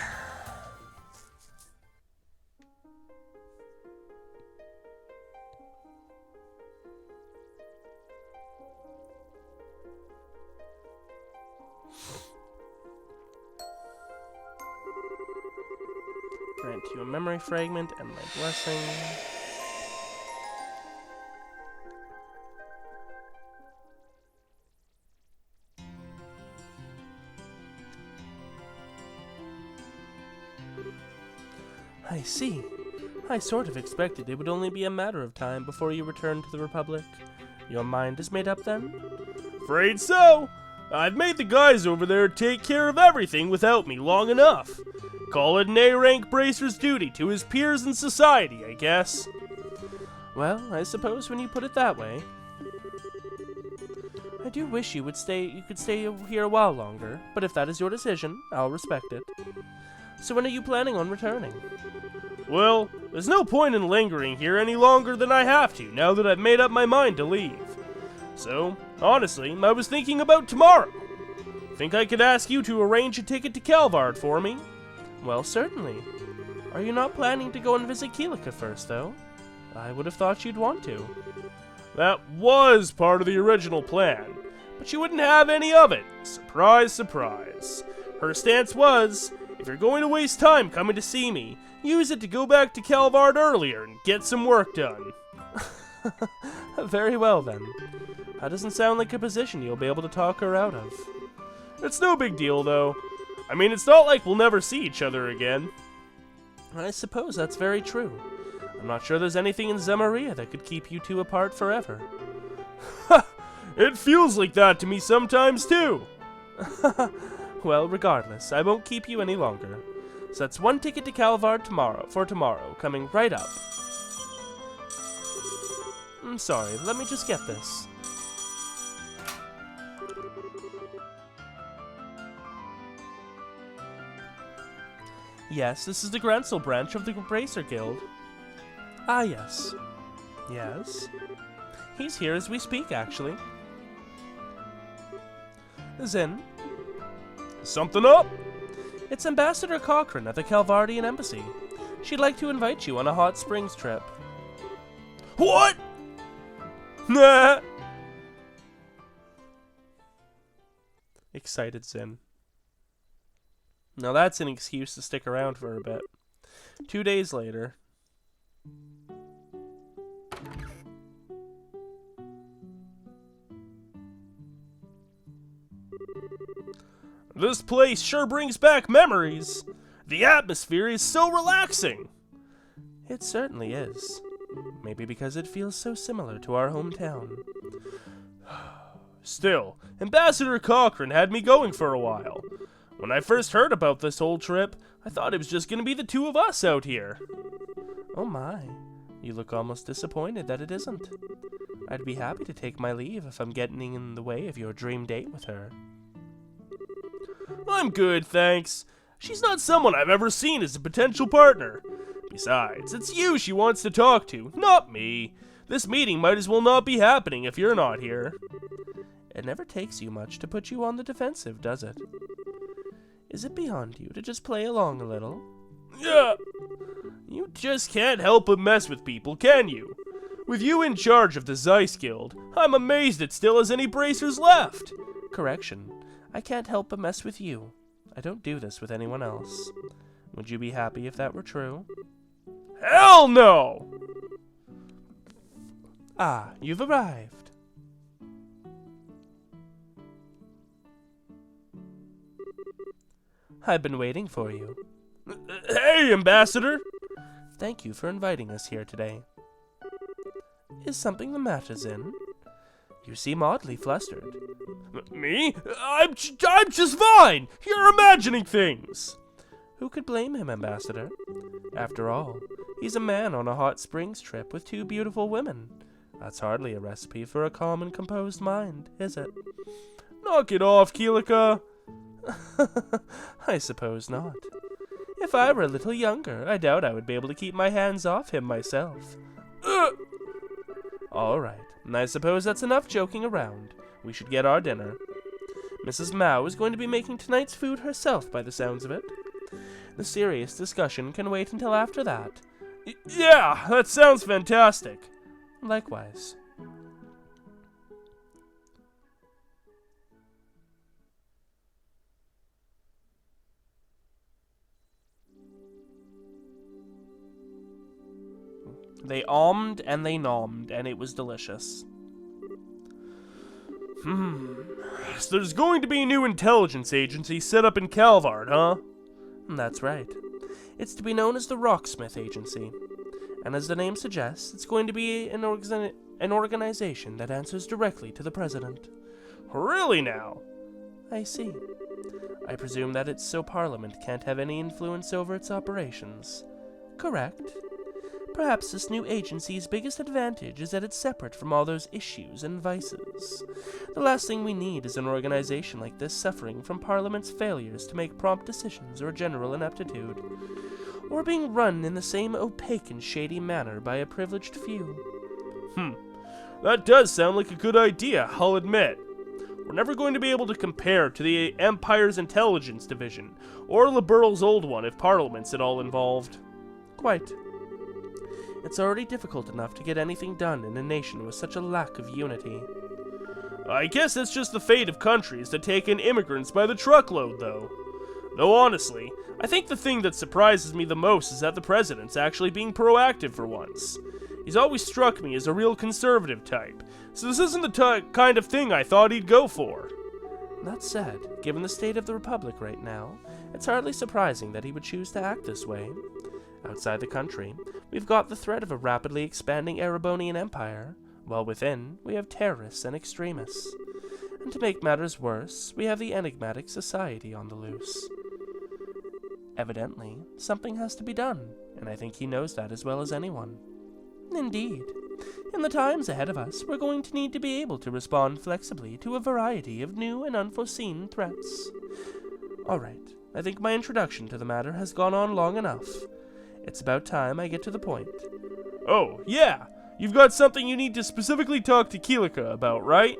Speaker 1: Grant you a memory fragment and my blessing. I see. I sort of expected it would only be a matter of time before you return to the Republic. Your mind is made up then?
Speaker 4: Afraid so. I've made the guys over there take care of everything without me long enough. Call it an A-rank bracer's duty to his peers in society, I guess.
Speaker 1: Well, I suppose when you put it that way. I do wish you could stay here a while longer, but if that is your decision, I'll respect it. So when are you planning on returning?
Speaker 4: Well, there's no point in lingering here any longer than I have to, now that I've made up my mind to leave. So, honestly, I was thinking about tomorrow. Think I could ask you to arrange a ticket to Calvard for me?
Speaker 1: Well, certainly. Are you not planning to go and visit Keelika first, though? I would have thought you'd want to.
Speaker 4: That was part of the original plan, but she wouldn't have any of it. Surprise, surprise. Her stance was, if you're going to waste time coming to see me, use it to go back to Calvard earlier and get some work done.
Speaker 1: Very well, then. That doesn't sound like a position you'll be able to talk her out of. It's no big deal, though. I mean, it's not like we'll never see each other again. I suppose that's very true. I'm not sure there's anything in Zamaria that could keep you two apart forever. Ha! It feels like that to me sometimes, too. Well, regardless, I won't keep you any longer. So that's one ticket to Calvard tomorrow, coming right up. I'm sorry, let me just get this. Yes, this is the Grancel branch of the Bracer Guild. Ah, yes. Yes? He's here as we speak, actually. Zin. Something up? It's Ambassador Cochrane at the Calvardian Embassy. She'd like to invite you on a hot springs trip. What? Nah. Excited Zin. Now that's an excuse to stick around for a bit. 2 days later. This place sure brings back memories. The atmosphere is so relaxing. It certainly is. Maybe because it feels so similar to our hometown. Still, Ambassador Cochrane had me going for a while. When I first heard about this whole trip, I thought it was just going to be the two of us out here. Oh my, you look almost disappointed that it isn't. I'd be happy to take my leave if I'm getting in the way of your dream date with her. I'm good, thanks. She's not someone I've ever seen as a potential partner. Besides, it's you she wants to talk to, not me. This meeting might as well not be happening if you're not here. It never takes you much to put you on the defensive, does it? Is it beyond you to just play along a little? Yeah. You just can't help but mess with people, can you? With you in charge of the Zeiss Guild, I'm amazed it still has any bracers left. Correction. I can't help but mess with you. I don't do this with anyone else. Would you be happy if that were true? Hell no! Ah, you've arrived. I've been waiting for you. Hey, Ambassador! Thank you for inviting us here today. Is something the matter, Zin? You seem oddly flustered. Me? I'm just fine! You're imagining things! Who could blame him, Ambassador? After all, he's a man on a hot springs trip with 2 beautiful women. That's hardly a recipe for a calm and composed mind, is it? Knock it off, Keelika! I suppose not. If I were a little younger, I doubt I would be able to keep my hands off him myself. All right, and I suppose that's enough joking around. We should get our dinner. Mrs. Mao is going to be making tonight's food herself by the sounds of it. The serious discussion can wait until after that. Yeah, that sounds fantastic. Likewise. They ommed and they nommed, and it was delicious. So there's going to be a new intelligence agency set up in Calvard, huh? That's right. It's to be known as the Rocksmith Agency. And as the name suggests, it's going to be an organization that answers directly to the president. Really now? I see. I presume that it's so Parliament can't have any influence over its operations. Correct. Perhaps this new agency's biggest advantage is that it's separate from all those issues and vices. The last thing we need is an organization like this suffering from Parliament's failures to make prompt decisions or general ineptitude, or being run in the same opaque and shady manner by a privileged few. That does sound like a good idea, I'll admit. We're never going to be able to compare to the Empire's intelligence division, or Liberal's old one if Parliament's at all involved. Quite. It's already difficult enough to get anything done in a nation with such a lack of unity. I guess that's just the fate of countries that take in immigrants by the truckload, though. Though honestly, I think the thing that surprises me the most is that the president's actually being proactive for once.
Speaker 4: He's always struck me as a real conservative type, so this isn't the kind of thing I thought he'd go for.
Speaker 1: That said, given the state of the Republic right now, it's hardly surprising that he would choose to act this way. Outside the country, we've got the threat of a rapidly expanding Erebonian empire, while within, we have terrorists and extremists. And to make matters worse, we have the enigmatic society on the loose. Evidently, something has to be done, and I think he knows that as well as anyone. Indeed. In the times ahead of us, we're going to need to be able to respond flexibly to a variety of new and unforeseen threats. Alright, I think my introduction to the matter has gone on long enough. It's about time I get to the point.
Speaker 4: Oh, yeah! You've got something you need to specifically talk to Keelika about, right?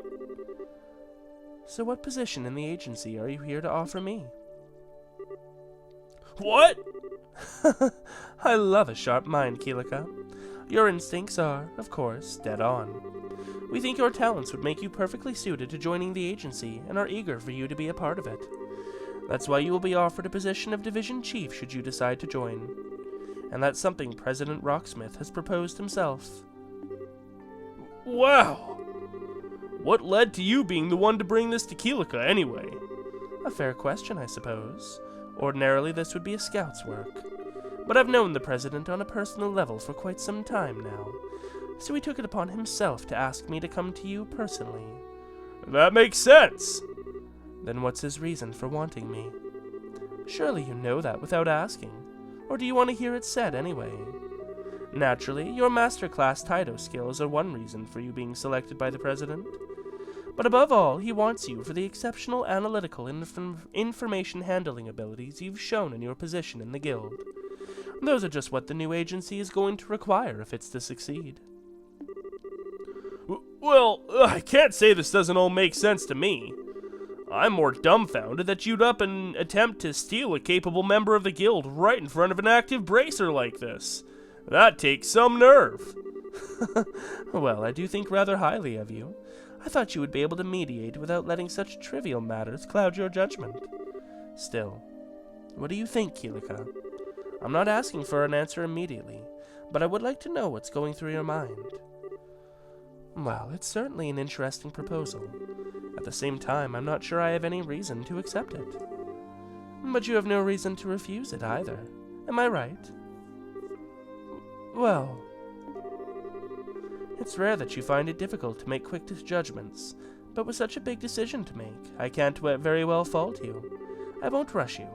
Speaker 1: So what position in the agency are you here to offer me?
Speaker 4: What?
Speaker 1: I love a sharp mind, Keelika. Your instincts are, of course, dead on. We think your talents would make you perfectly suited to joining the agency and are eager for you to be a part of it. That's why you will be offered a position of Division Chief should you decide to join. And that's something President Rocksmith has proposed himself.
Speaker 4: Wow! What led to you being the one to bring this to Keelika, anyway?
Speaker 1: A fair question, I suppose. Ordinarily, this would be a scout's work. But I've known the President on a personal level for quite some time now, so he took it upon himself to ask me to come to you personally.
Speaker 4: That makes sense!
Speaker 1: Then what's his reason for wanting me? Surely you know that without asking, or do you want to hear it said anyway? Naturally, your master-class Taito skills are one reason for you being selected by the President. But above all, he wants you for the exceptional analytical information handling abilities you've shown in your position in the Guild. Those are just what the new agency is going to require if it's to succeed.
Speaker 4: Well, I can't say this doesn't all make sense to me. I'm more dumbfounded that you'd up and attempt to steal a capable member of the Guild right in front of an active bracer like this. That takes some nerve.
Speaker 1: Well, I do think rather highly of you. I thought you would be able to mediate without letting such trivial matters cloud your judgment. Still, what do you think, Keelika? I'm not asking for an answer immediately, but I would like to know what's going through your mind. Well, it's certainly an interesting proposal. At the same time, I'm not sure I have any reason to accept it. But you have no reason to refuse it either. Am I right? Well, it's rare that you find it difficult to make quick judgments, but with such a big decision to make, I can't very well fault you. I won't rush you.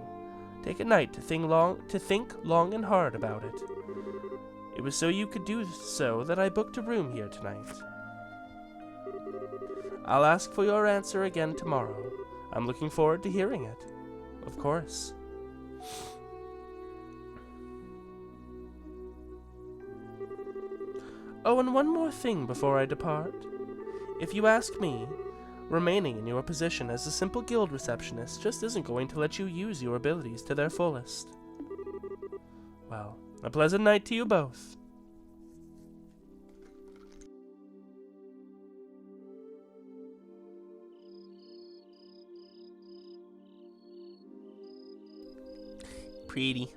Speaker 1: Take a night to think long and hard about it. It was so you could do so that I booked a room here tonight. I'll ask for your answer again tomorrow. I'm looking forward to hearing it. Of course. Oh, and one more thing before I depart. If you ask me, remaining in your position as a simple guild receptionist just isn't going to let you use your abilities to their fullest. Well, a pleasant night to you both. Pretty.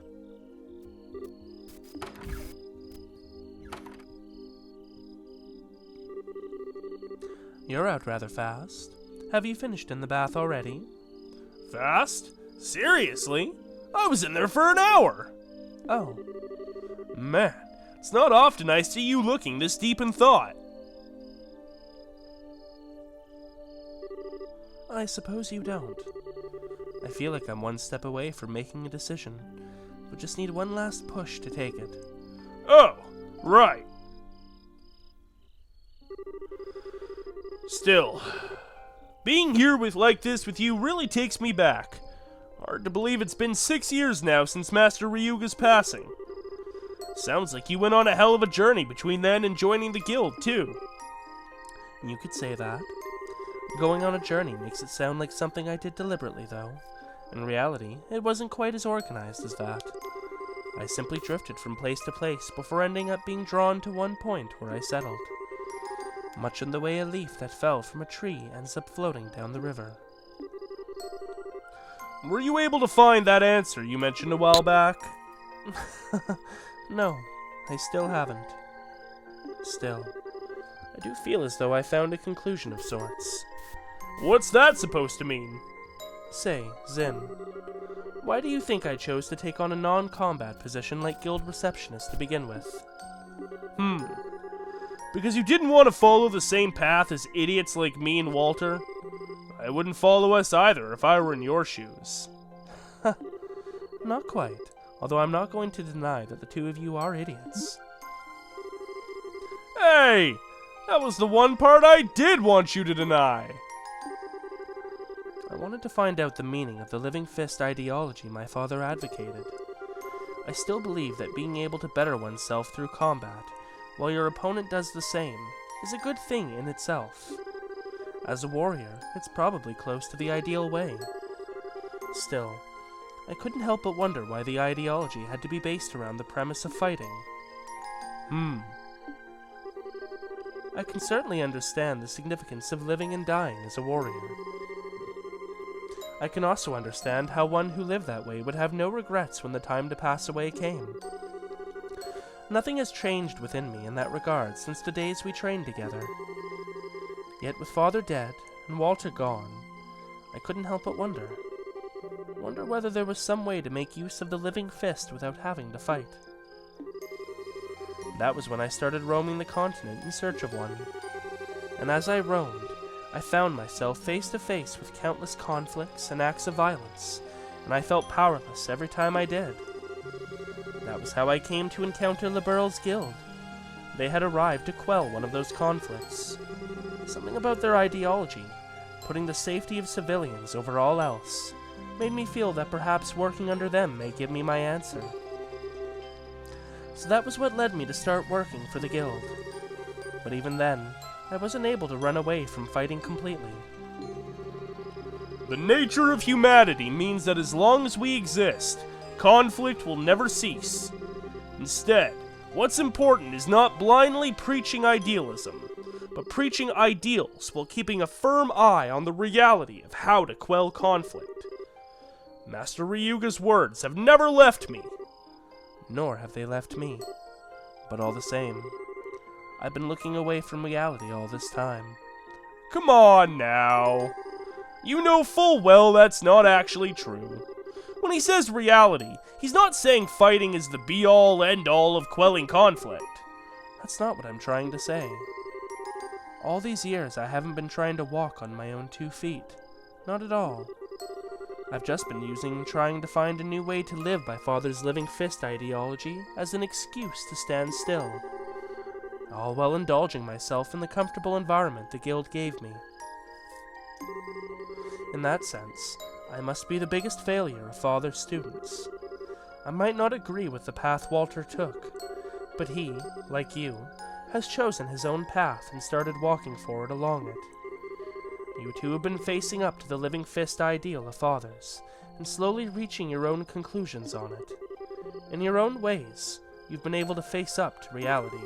Speaker 1: You're out rather fast. Have you finished in the bath already?
Speaker 4: Fast? Seriously? I was in there for an hour!
Speaker 1: Oh.
Speaker 4: Man, it's not often I see you looking this deep in thought.
Speaker 1: I suppose you don't. I feel like I'm one step away from making a decision, but just need one last push to take it.
Speaker 4: Oh, right. Still, being here like this with you really takes me back. Hard to believe it's been 6 years now since Master Ryuga's passing. Sounds like you went on a hell of a journey between then and joining the guild, too.
Speaker 1: You could say that. Going on a journey makes it sound like something I did deliberately, though. In reality, it wasn't quite as organized as that. I simply drifted from place to place before ending up being drawn to one point where I settled. Much in the way a leaf that fell from a tree ends up floating down the river.
Speaker 4: Were you able to find that answer you mentioned a while back?
Speaker 1: No, I still haven't. Still, I do feel as though I found a conclusion of sorts.
Speaker 4: What's that supposed to mean?
Speaker 1: Say, Zin, why do you think I chose to take on a non-combat position like guild receptionist to begin with?
Speaker 4: Because you didn't want to follow the same path as idiots like me and Walter? I wouldn't follow us either if I were in your shoes.
Speaker 1: Not quite, although I'm not going to deny that the two of you are idiots.
Speaker 4: Hey! That was the one part I did want you to deny!
Speaker 1: I wanted to find out the meaning of the living fist ideology my father advocated. I still believe that being able to better oneself through combat, while your opponent does the same, is a good thing in itself. As a warrior, it's probably close to the ideal way. Still, I couldn't help but wonder why the ideology had to be based around the premise of fighting. I can certainly understand the significance of living and dying as a warrior. I can also understand how one who lived that way would have no regrets when the time to pass away came. Nothing has changed within me in that regard since the days we trained together. Yet with Father dead and Walter gone, I couldn't help but wonder whether there was some way to make use of the living fist without having to fight. That was when I started roaming the continent in search of one. And as I roamed, I found myself face to face with countless conflicts and acts of violence, and I felt powerless every time I did. That was how I came to encounter Liberal's guild. They had arrived to quell one of those conflicts. Something about their ideology, putting the safety of civilians over all else, made me feel that perhaps working under them may give me my answer. So that was what led me to start working for the guild. But even then, I wasn't able to run away from fighting completely.
Speaker 4: The nature of humanity means that as long as we exist, conflict will never cease. Instead, what's important is not blindly preaching idealism, but preaching ideals while keeping a firm eye on the reality of how to quell conflict. Master Ryuga's words have never left me.
Speaker 1: Nor have they left me. But all the same, I've been looking away from reality all this time.
Speaker 4: Come on now. You know full well that's not actually true. When he says reality, he's not saying fighting is the be-all, end-all of quelling conflict.
Speaker 1: That's not what I'm trying to say. All these years I haven't been trying to walk on my own 2 feet. Not at all. I've just been trying to find a new way to live by Father's living fist ideology as an excuse to stand still, all while indulging myself in the comfortable environment the guild gave me. In that sense, I must be the biggest failure of Father's students. I might not agree with the path Walter took, but he, like you, has chosen his own path and started walking forward along it. You two have been facing up to the living fist ideal of Father's, and slowly reaching your own conclusions on it. In your own ways, you've been able to face up to reality.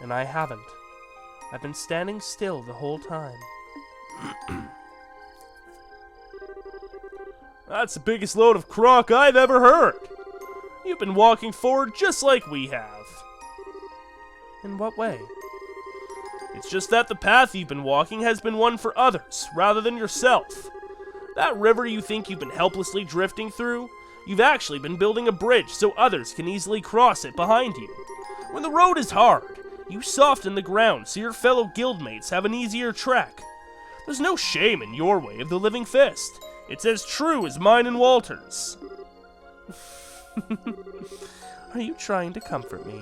Speaker 1: And I haven't. I've been standing still the whole time.
Speaker 4: That's the biggest load of crock I've ever heard. You've been walking forward just like we have.
Speaker 1: In what way?
Speaker 4: It's just that the path you've been walking has been one for others, rather than yourself. That river you think you've been helplessly drifting through, you've actually been building a bridge so others can easily cross it behind you. When the road is hard, you soften the ground so your fellow guildmates have an easier trek. There's no shame in your way of the living fist. It's as true as mine and Walter's.
Speaker 1: Are you trying to comfort me?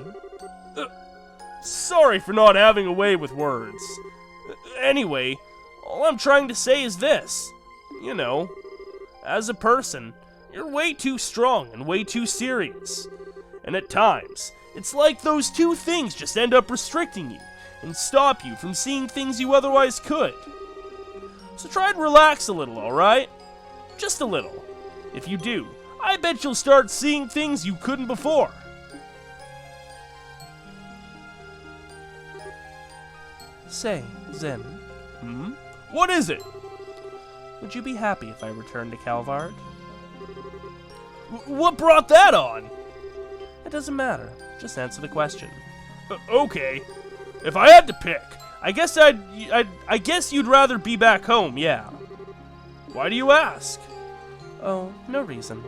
Speaker 4: Sorry for not having a way with words. Anyway, all I'm trying to say is this. You know, as a person, you're way too strong and way too serious. And at times, it's like those two things just end up restricting you and stop you from seeing things you otherwise could. So try and relax a little, alright? Just a little. If you do, I bet you'll start seeing things you couldn't before.
Speaker 1: Say, Zen.
Speaker 4: What is it?
Speaker 1: Would you be happy if I returned to Calvard?
Speaker 4: What brought that on?
Speaker 1: It doesn't matter. Just answer the question. Okay. If I had to pick, I guess you'd rather be back home, yeah. Why do you ask?
Speaker 4: Oh, no reason.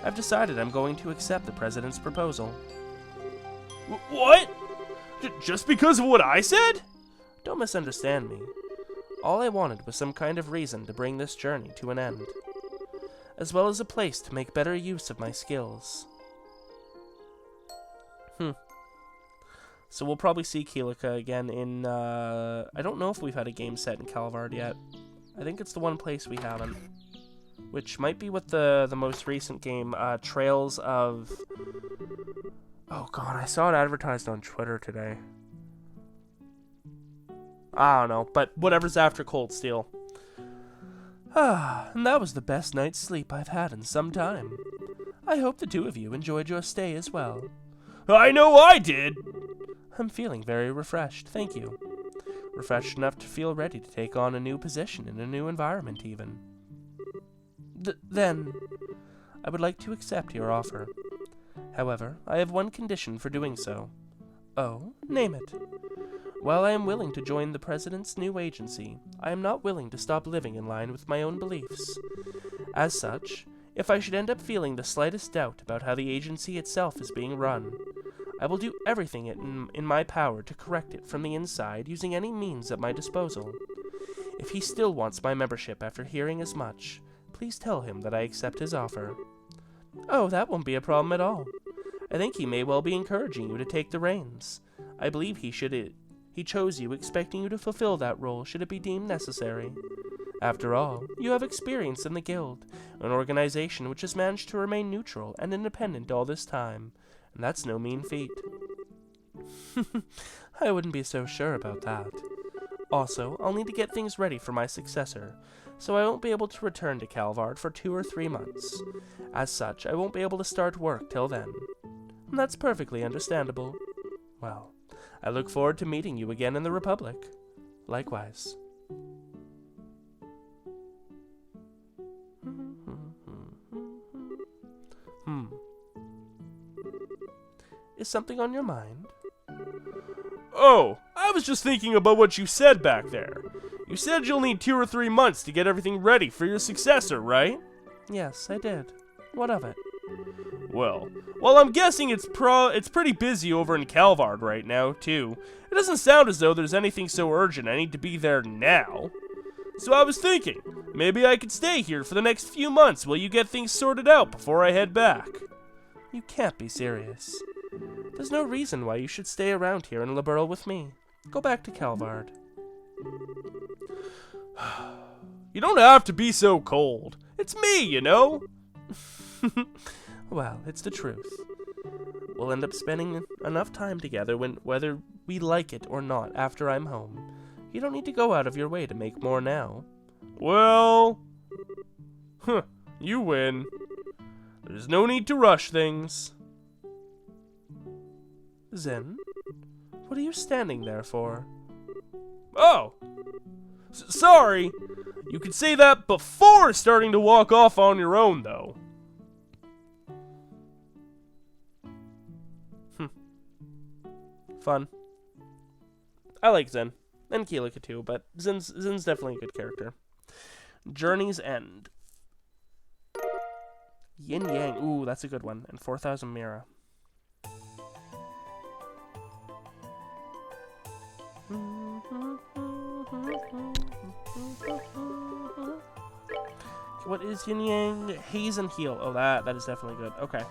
Speaker 4: I've decided I'm going to accept the president's proposal.
Speaker 1: What? Just because of what I said?
Speaker 4: Don't misunderstand me. All I wanted was some kind of reason to bring this journey to an end, as well as a place to make better use of my skills. So we'll probably see Keelika again in, I don't know if we've had a game set in Calvard yet. I think it's the one place we haven't. Which might be with the most recent game, Trails of... Oh god, I saw it advertised on Twitter today. I don't know, but whatever's after Cold Steel. And that was the best night's sleep I've had in some time. I hope the two of you enjoyed your stay as well.
Speaker 1: I know I did!
Speaker 4: I'm feeling very refreshed, thank you. Refreshed enough to feel ready to take on a new position in a new environment, even. Then, I would like to accept your offer. However, I have one condition for doing so. Oh, name it. While I am willing to join the President's new agency, I am not willing to stop living in line with my own beliefs. As such, if I should end up feeling the slightest doubt about how the agency itself is being run, I will do everything in my power to correct it from the inside using any means at my disposal. If he still wants my membership after hearing as much, please tell him that I accept his offer. Oh, that won't be a problem at all. I think he may well be encouraging you to take the reins. I believe he chose you expecting you to fulfill that role should it be deemed necessary. After all, you have experience in the Guild, an organization which has managed to remain neutral and independent all this time, and that's no mean feat. I wouldn't be so sure about that. Also, I'll need to get things ready for my successor, so I won't be able to return to Calvard for 2 or 3 months. As such, I won't be able to start work till then. And that's perfectly understandable. Well, I look forward to meeting you again in the Republic. Likewise. Is something on your mind?
Speaker 1: Oh, I was just thinking about what you said back there. You said you'll need 2 or 3 months to get everything ready for your successor, right?
Speaker 4: Yes, I did. What of it?
Speaker 1: Well, I'm guessing it's pretty busy over in Calvard right now, too. It doesn't sound as though there's anything so urgent I need to be there now. So I was thinking, maybe I could stay here for the next few months while you get things sorted out before I head back.
Speaker 4: You can't be serious. There's no reason why you should stay around here in Liberl with me. Go back to Calvard.
Speaker 1: You don't have to be so cold. It's me, you know?
Speaker 4: Well, it's the truth. We'll end up spending enough time together whether we like it or not after I'm home. You don't need to go out of your way to make more now.
Speaker 1: Well, you win. There's no need to rush things.
Speaker 4: Zen, what are you standing there for?
Speaker 1: Oh, sorry. You could say that before starting to walk off on your own, though.
Speaker 4: Fun. I like Zen. And Keelika too, but Zen's definitely a good character. Journey's End. Yin Yang. Ooh, that's a good one. And 4,000 Mira. What is Yin Yang? Haze and Heal. Oh, that is definitely good. Okay.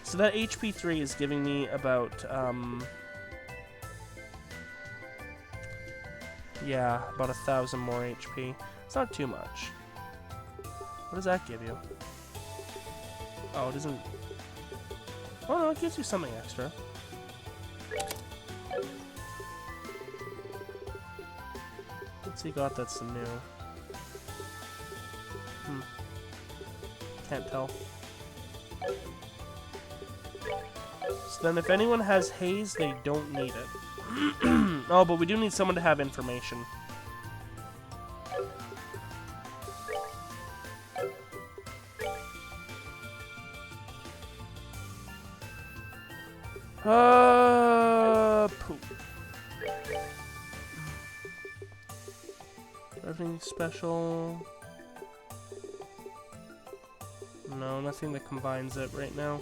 Speaker 4: So that HP 3 is giving me about, yeah, about 1,000 more HP. It's not too much. What does that give you? Oh, it doesn't... Oh, no, it gives you something extra. What's he got that's new? Can't tell. So then if anyone has haze, they don't need it. Oh, but we do need someone to have information.
Speaker 1: Poop. Everything special? No, nothing that combines it right now.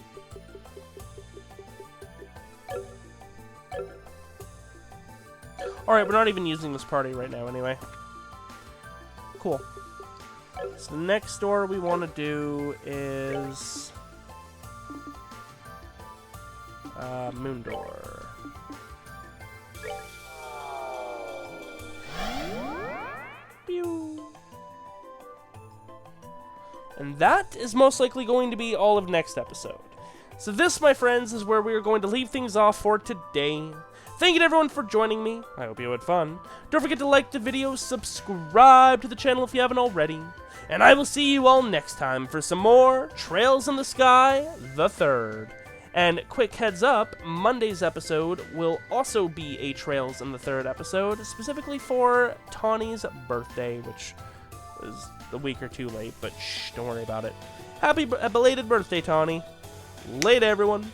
Speaker 1: Alright, we're not even using this party right now anyway. Cool. So the next door we want to do is... Moon door. Pew. And that is most likely going to be all of next episode. So this, my friends, is where we are going to leave things off for today. Thank you to everyone for joining me. I hope you had fun. Don't forget to like the video, subscribe to the channel if you haven't already. And I will see you all next time for some more Trails in the Sky, the 3rd. And quick heads up, Monday's episode will also be a Trails in the 3rd episode, specifically for Tawny's birthday, which is a week or two late, but shh, don't worry about it. Happy belated birthday, Tawny. Later, everyone.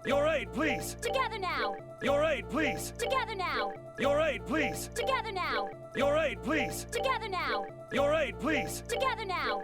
Speaker 2: Your aid, please.
Speaker 3: Together now.
Speaker 2: Your aid, please.
Speaker 3: Together now.
Speaker 2: Your aid, please.
Speaker 3: Together now.
Speaker 2: Your aid, please.
Speaker 3: Together now.
Speaker 2: Your aid, please.
Speaker 3: Together now.